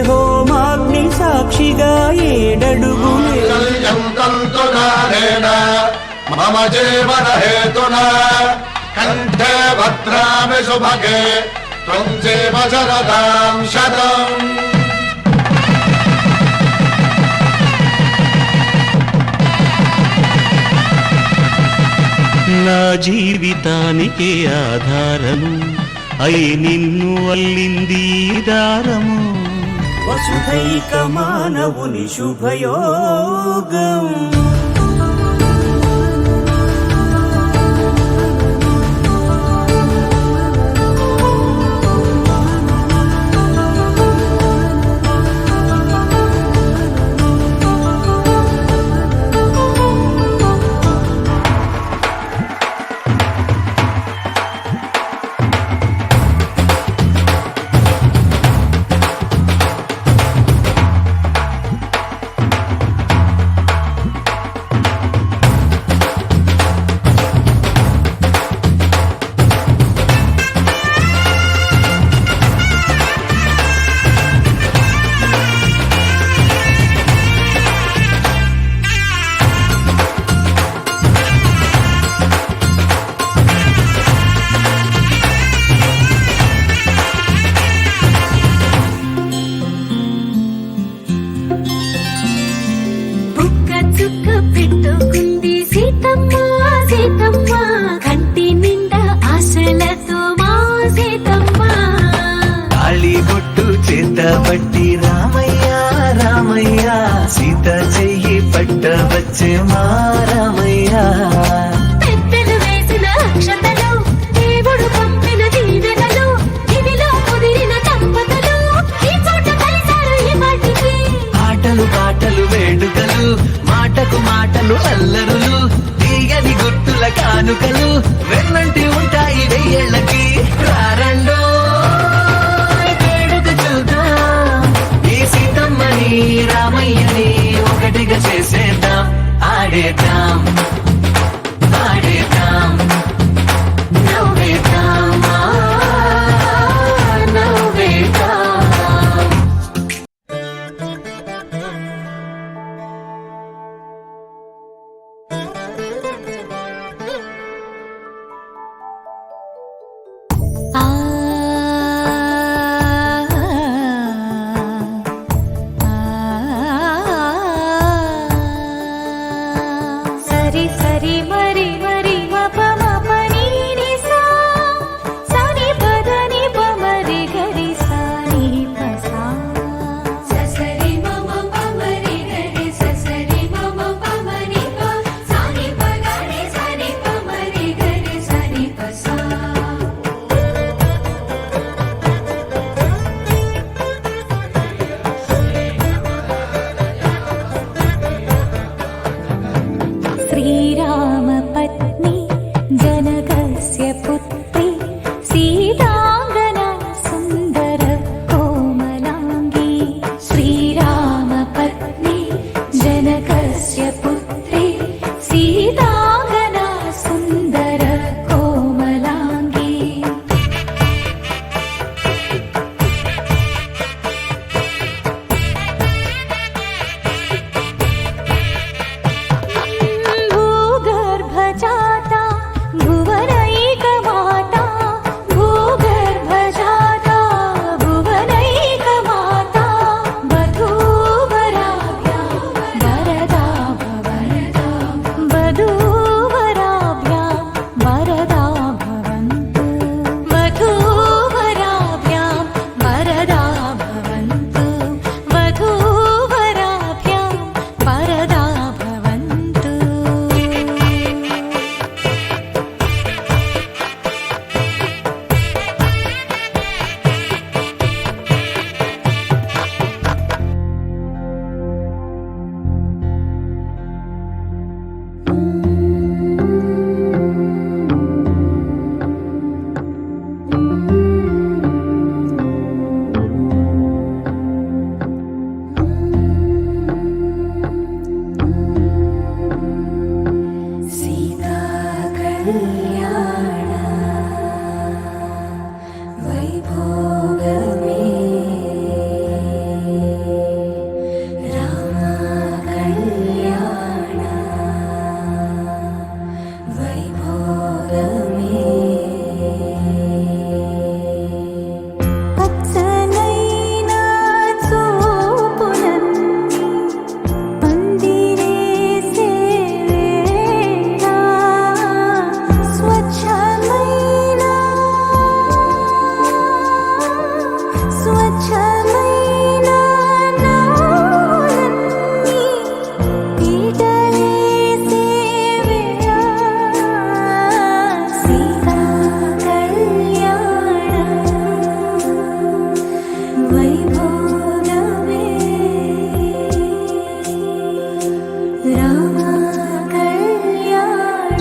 హోమాగ్ని సాక్షిగా ఏడడుగులే మమ జీవన హేతున కంఠే భద్రామి శుభగే త్వం జీవ శరదాం శతం నా జీవితానికి ఆధారము అయి నిన్ను అల్లింది దారము వసుధైక మానవుని శుభయోగం పట్టి రామయ్య రామయ్య సీత చెయ్యి పట్ట వచ్చే మా రామయ్య పెద్దలు వేసిన అక్షతలు దేవుడు పంపిన దీవెనలు ఇవిలో కుదిరిన దంపతులు ఈ చోట కలిశారు ఈ వాటికి ఆటలు పాటలు వేడుకలు మాటకు మాటలు అల్లరులు తీయని గుర్తుల కానుకలు వెన్నంటి ఉంటాయి వెయ్యేళ్ళకి రారండో రామయ్యని ఒకటిగా చేసేద్దాం ఆడేద్దాం ఆడేద్దాం నవ్వేద్దాం నవ్వేద్దాం సరి पत्नी जनकस्य पुत्री सीतांगना सुंदर कोमलांगी श्रीराम पत्नी जनकस्य पुत्री सीतांगना सुंदर कोमलांगी भूगर्भजाता भुवनैकमाता भूगर्भजाता भुवनैकमाता वधूवराभ्यां वरदा भवन्तु वधूवराभ्यां वरदा भवन्तु वधूवराभ्यां वरदा भवन्तु वधूवराभ्यां वरदा भवन्तु सीता कल्याण वैभोगमे राम कल्याण वैभोगमे पत्सनैना चोपुलन्नि मंदिरे सेवेला स्वच्छमैना नालन्नि पीठले सेवेला सीता कल्याण वैभोगमे राम कल्याण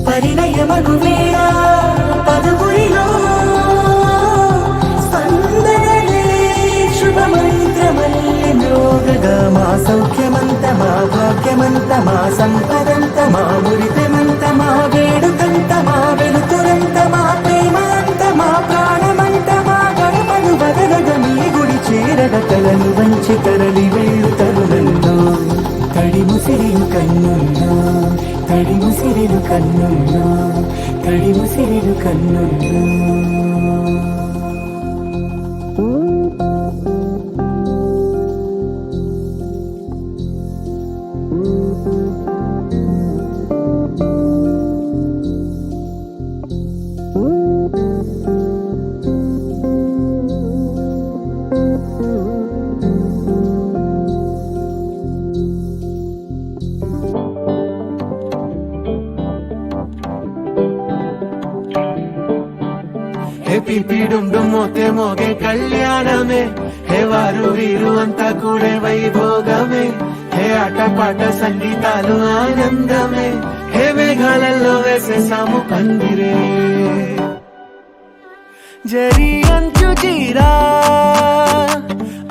పరిణయమగువేళ పదవురిలో స్పందనలే శుభమంత్రమల్లి మ్రోగగా సౌఖ్యమంత మా భాగ్యమంత మా సంపదంత మా మురితమంత మా వేడుకంత మా వెలుతురంత మా ప్రేమంత మా ప్రాణమంత మా గడపను బదలగ మీ గుడి చేరగ తలను వంచి తరలి వెళ్ళు తరుణంలో తడి ముసిరిలు కన్నుల్లో తడి ముసిరిలు కన్నుల్లో తడి ముసిరిలు కన్నుల్లో హే పిపి డుమ్ డుమ్ మోతే మోగే కళ్యాణమే హే వారు వీరు అంతా కూడే వైభోగమే హే ఆటపాట సంగీతాలు ఆనందమే హే మేఘాలలో వేసేసాము పందిరే జరి అంచు జీరా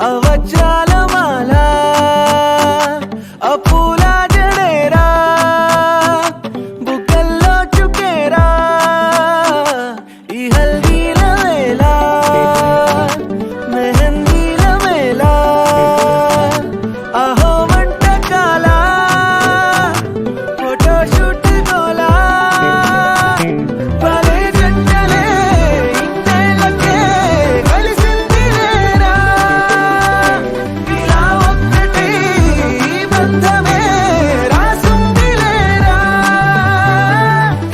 అవజ్రాల మాల అపూల జడేరా బుగ్గల్లో చుకేరా ఈ హల్దీల వేళ మెహందీల వేళ అహో వంటకాల ఫోటోషూట్ గోలా భలే జంటలే ఇన్నేళ్ళకే కలిసింది లేరా ఇలా ఒక్కటి బంధమే రాసుంది లేరా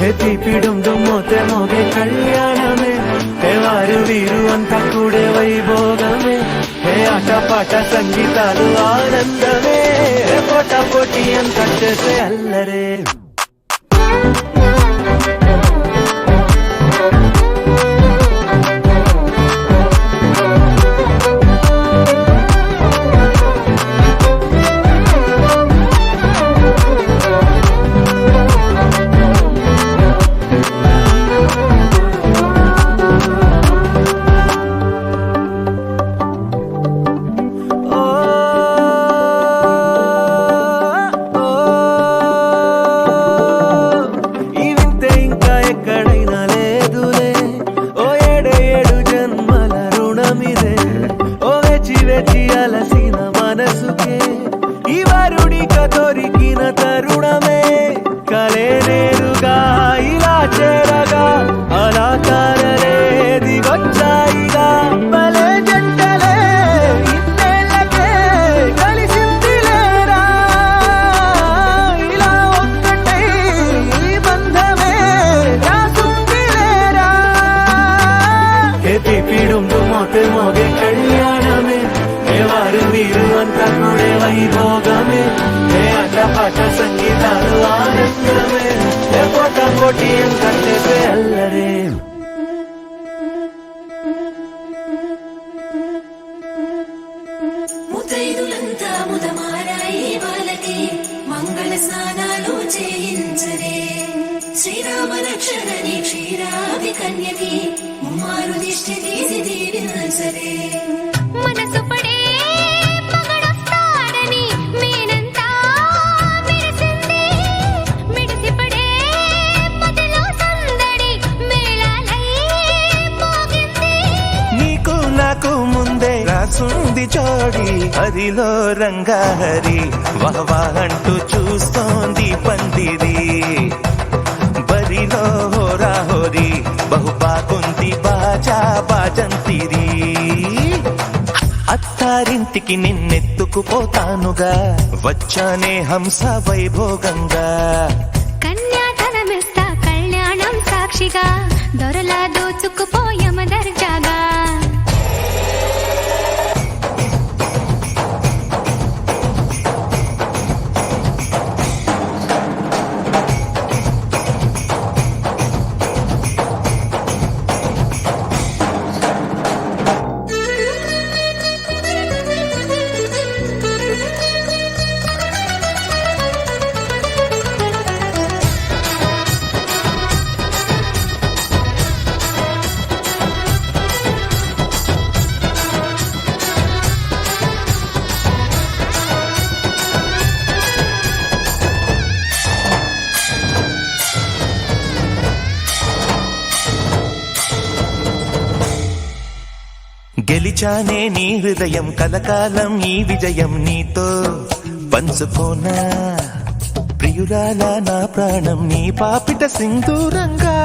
హే తీపి డుమ్ డుమ్ మోతే మోగే కళ్యాణమే హే వారు వీరు అంతా కూడే వైభోగమే హే ఆటపాట సంగీతాలు ఆనందమే హే పోటా పోటీ అంతా చేసే అల్లరే తెరచి అలసిన మనసుకే ఇవరుడిక దొరికిన తరుణమే కలే నేరుగా ఇలా చేరగా అలా కారలేది వచ్చాయిగా భలే జంటలే ఇన్నేళ్ళకే కలిసింది లేరా ఇలా ఒక్కటై ఈ బంధమే రాసుంది లేరా పిపిడుండు మోతే మోగే కళ్యాణమే వారు వీరు అంతా కూడా వైభోగమే ఆట సంగీతాలు ఆనందమే పోట పోటీ కంటే అల్లరే ముతైదులంతా ముదమారాయి వాళ్ళకి మంగళ స్నానాలు చేయించరే శ్రీరామ రక్షణని క్షీరాది కన్యకి ముమ్మారు దిష్టి తీసి దీవించరే మనసు పడే మగడొస్తాడని మేనంతా విరిసింది మిడిసిపడే పదిలో సందడి మేళాలై మోగింది నీకు నాకు ముందే రాసుంది జోడి హరిలో రంగాహరి వహవా అంటూ చూస్తోంది పందిరి బరిలో హోరా హోరి బహుబాగుంది బాజా బాజంతిరి అత్తారింటికి నిన్నెత్తుకుపోతానుగా వచ్చానే హంస వైభోగంగా కన్యాధనమిస్తా కళ్యాణం సాక్షిగా దొరలా దోచుకుపోయమ దర్జాగా గెలిచానే నీ హృదయం కలకాలం ఈ విజయం నీతో పంచుకోనా ప్రియురాలా నా ప్రాణం నీ పాపిట సింధూరంగా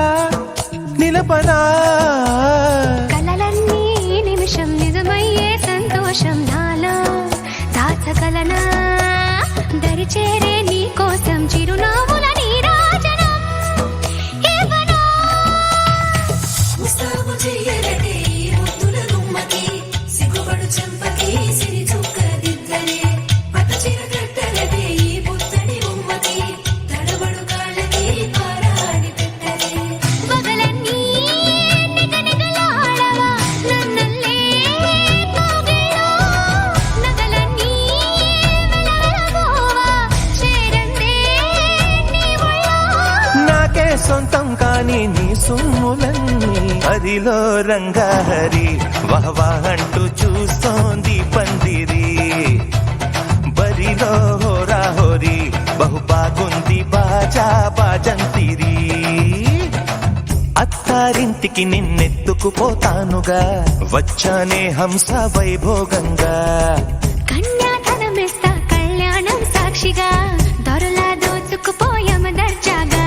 నిలపనా కలలన్నీ నిమిషం నిజమయ్యే సంతోషం నాలో దాచగలనా దరిచేరే నీ కోసం చిరునవ్వుల నీరాజనం ఇవ్వనా ముస్తాబు చెయ్యలటే ఈ ముద్దుల గుమ్మకి సిగ్గుపడు చెంపకి సిరి చుక్క దిద్దలే పట్టు చీర కట్టలటే ఈ పుత్తడి గుమ్మకి తడబడు కాళ్ళకి పారాడి పెట్టలే పగలన్నీ నిగనిగలాడవా నన్నల్లే కోగిలో నగలన్నీ వెలవెలబోవా చేరందే నీ ఒళ్ళో నాకే సొంతం కాని నీ సొమ్ములన్నీ హరిలో రంగాహరి వహవా అంటూ చూస్తోంది పందిరి బరిలో హోరా హోరి బహుబాగుంది బాజా బాజంతిరి అత్తారింటికి నిన్నెత్తుకుపోతానుగా వచ్చానే హంస వైభోగంగా కన్యాధనమిస్తా కళ్యాణం సాక్షిగా దొరలా దోచుకుపోయమ దర్జాగా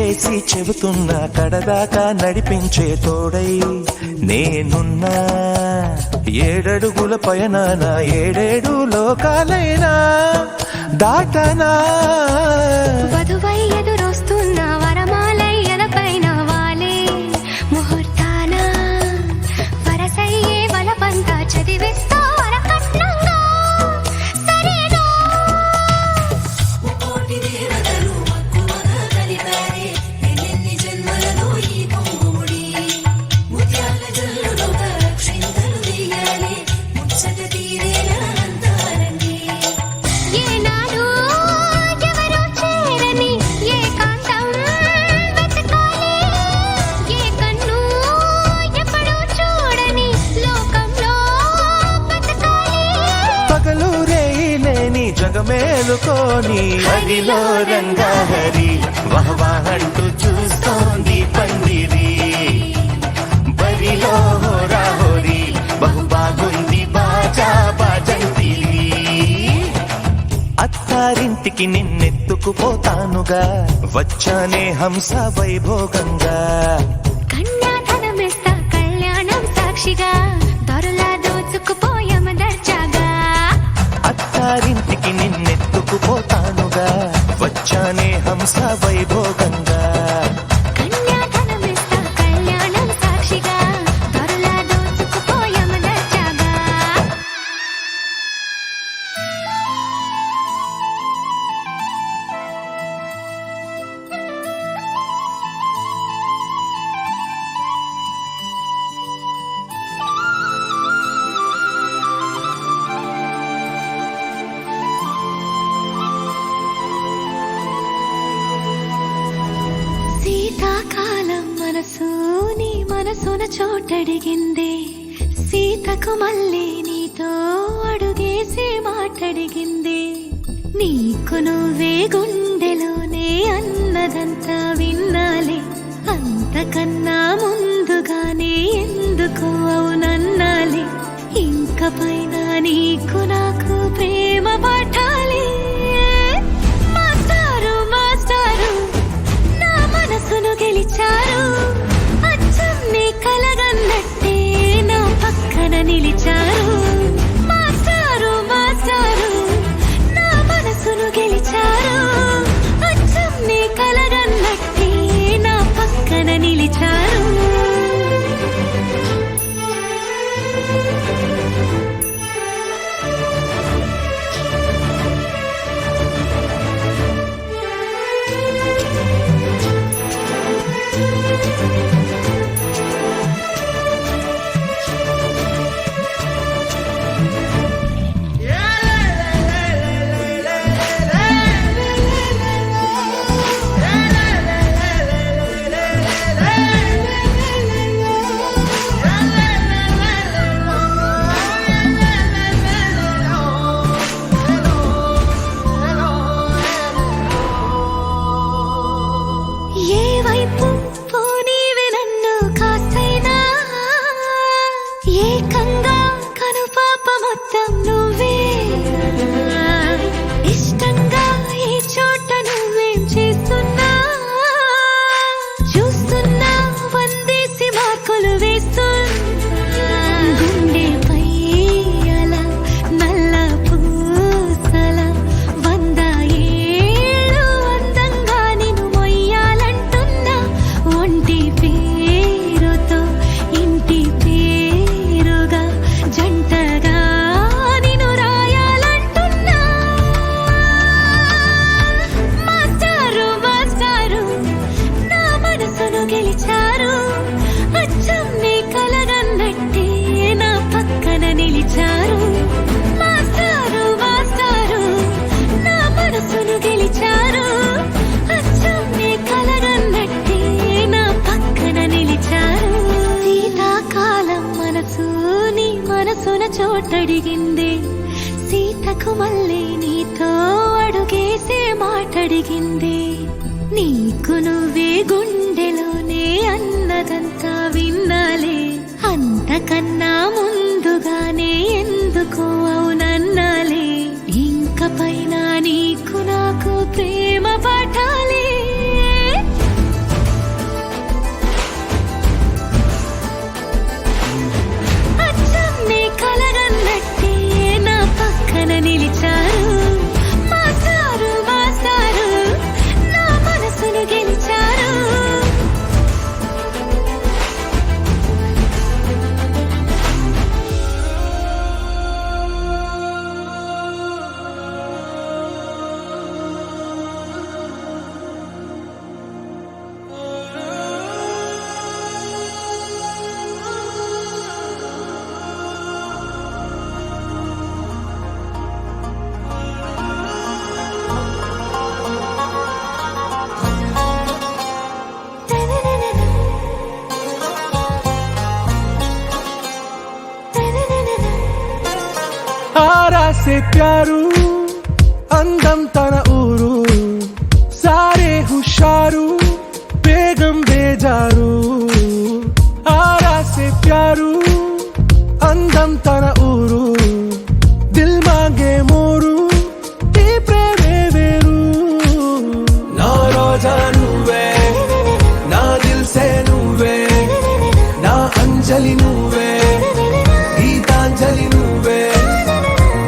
చేసి చెబుతున్నా కడదాకా నడిపించే తోడై నేనున్నా. 7 అడుగుల పయనాన 7 లోకాలైనా దాటనా. వధువై ఎదురొస్తున్న వరమాలై ఎదపైన వాలే ముహూర్తాన వరసయ్యే వలపంతా చదివిస్తా వరకట్నంగా. సరేనా కోటి దేవతలు మక్కువగా కలిపారే ఎన్నెన్ని జన్మలలో ఈ పొంగుముడి ముత్యాల జల్లులుగా క్షింతలు తీయాలి ముచ్చట తీరేలా అంతారండి. ఏనాడు ఎవరో చేరని ఏకాంతం వెతకాలి. ఏ కన్ను ఎప్పుడూ చూడని లోకంలో బతకాలి. పగలు రేయి లేని జగమేలుకోని హరిలో రంగహరి వహవాహంటూ చూస్తోంది పందిరి. బరిలో హోరాహోరి బహు బాగుంది బాజా బాజంతిరి. అత్తారింటికి నిన్నెత్తుకుపోతానుగా వచ్చానే హంస వైభోగంగా. కన్యాధనమిస్తా కళ్యాణం సాక్షిగా దొరలా దోచుకుపోయామ దర్జాగా. అత్తారింటికి నిన్నెత్తుకుపోతానుగా వచ్చానే హంస వైభోగంగా. కన్యాధనమిస్తా కళ్యాణం సాక్షిగా దొరలా దోచుకుపోయామ దర్జాగా. శీతాకాలం మనసు నీ మనసున చోటడిగిందే. సీతకు మళ్ళీ నీతో అడుగేసి మాటడిగిందే. నీకు నువ్వే గుండెలోనే అన్నదంతా విన్నాలే. అంతకన్నా ముందుగానే ఎందుకు అవునన్నాలే. ఇంక పైన నీకు నాకు ప్రేమ పాఠాలే. మాస్టారు మాస్టారు నా మనసును గెలిచారు. అచ్చం నీ కలగన్నట్టే నా పక్కన నిలిచారు. మాస్టారు మాస్టారు నా మనసును గెలిచారు. అచ్చం నీ కలగన్నట్టే నా పక్కన నిలిచారు. ఏ వైపు పోనీవే నన్ను కాస్తైనా. ఏకంగా కనుపాప మొత్తం నువ్వే. ఇష్టంగా ఈ చోట నువ్వేం చేస్తున్నా చూస్తున్నా. వందేసి మార్కులు వేస్తున్నా. గుండెపై అలా నల్ల పూసల 100 ఏళ్ళు అందంగా నిన్ను మొయ్యాలంటున్నా. ఒంటి పేరుతో ఇంటి పేరుగా జంటగా నిన్ను రాయాలంటున్నా. మాస్టారు మాస్టారు నా మనసును గెలిచారు. అచ్చం నీ కలగన్నట్టే నా పక్కన నిలిచారు. మాస్టారు మాస్టారు నా మనసును గెలిచారు. అచ్చం నీ కలగన్నట్టే నా పక్కన నిలిచారు. శీతాకాలం మనసు నీ మనసున చోటడిగిందే. సీతకు మళ్ళీ నీతో అడుగేసే మాటడిగిందే. నీకు నువ్వే గుండెలోనే అన్నదంతా విన్నాలే. అంతకన్నా ముందుగానే ఎందుకు అవునన్నాలే. ఇంక పైన నీకు నాకు ప్రేమ పాఠాలే. ఆరాసే ప్యారు అందం తన ఊరు సారే హుషారు బేగం బేజారు ఆరాసే ప్యారు అందం తన ఊరు దిల్ మాంగే మోరు ఈ ప్రేమే వేరు నా రోజా నువ్వే నా దిల్ సే నువ్వే నా అంజలి నువ్వే గీతాంజలి నువ్వే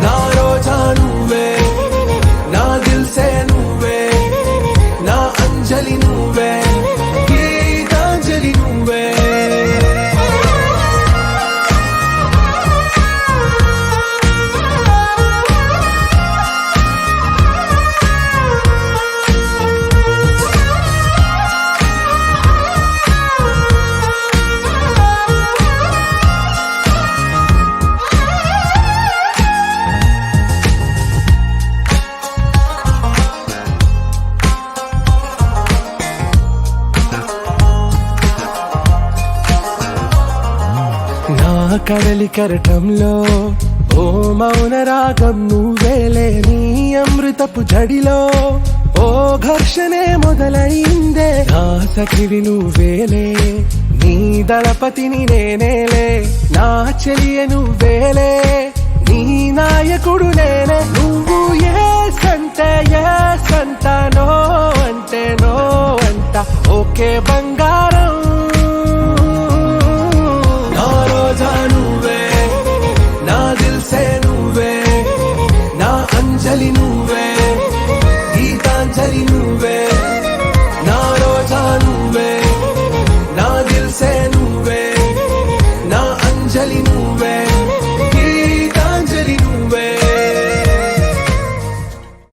నా రోజా నువ్వే నా దిల్ సే నువ్వే నా అంజలి నువ్వే గీతాంజలి నువ్వే నా కడలి కరటంలో ఓ మౌన రాగం నువ్వేలే నీ అమృతపు జడిలో ఓ ఘర్షణే మొదలైందే నా సఖివి నువ్వేలే నీ దళపతిని నేనేలే నా చెలియ నువ్వేలే నీ నాయకుడు నేనే నువ్వు ఏ సంట నో అంటే నో అంట ఓకే బంగారం నా రోజా నువ్వే నా దిల్ సే నువ్వే నా అంజలి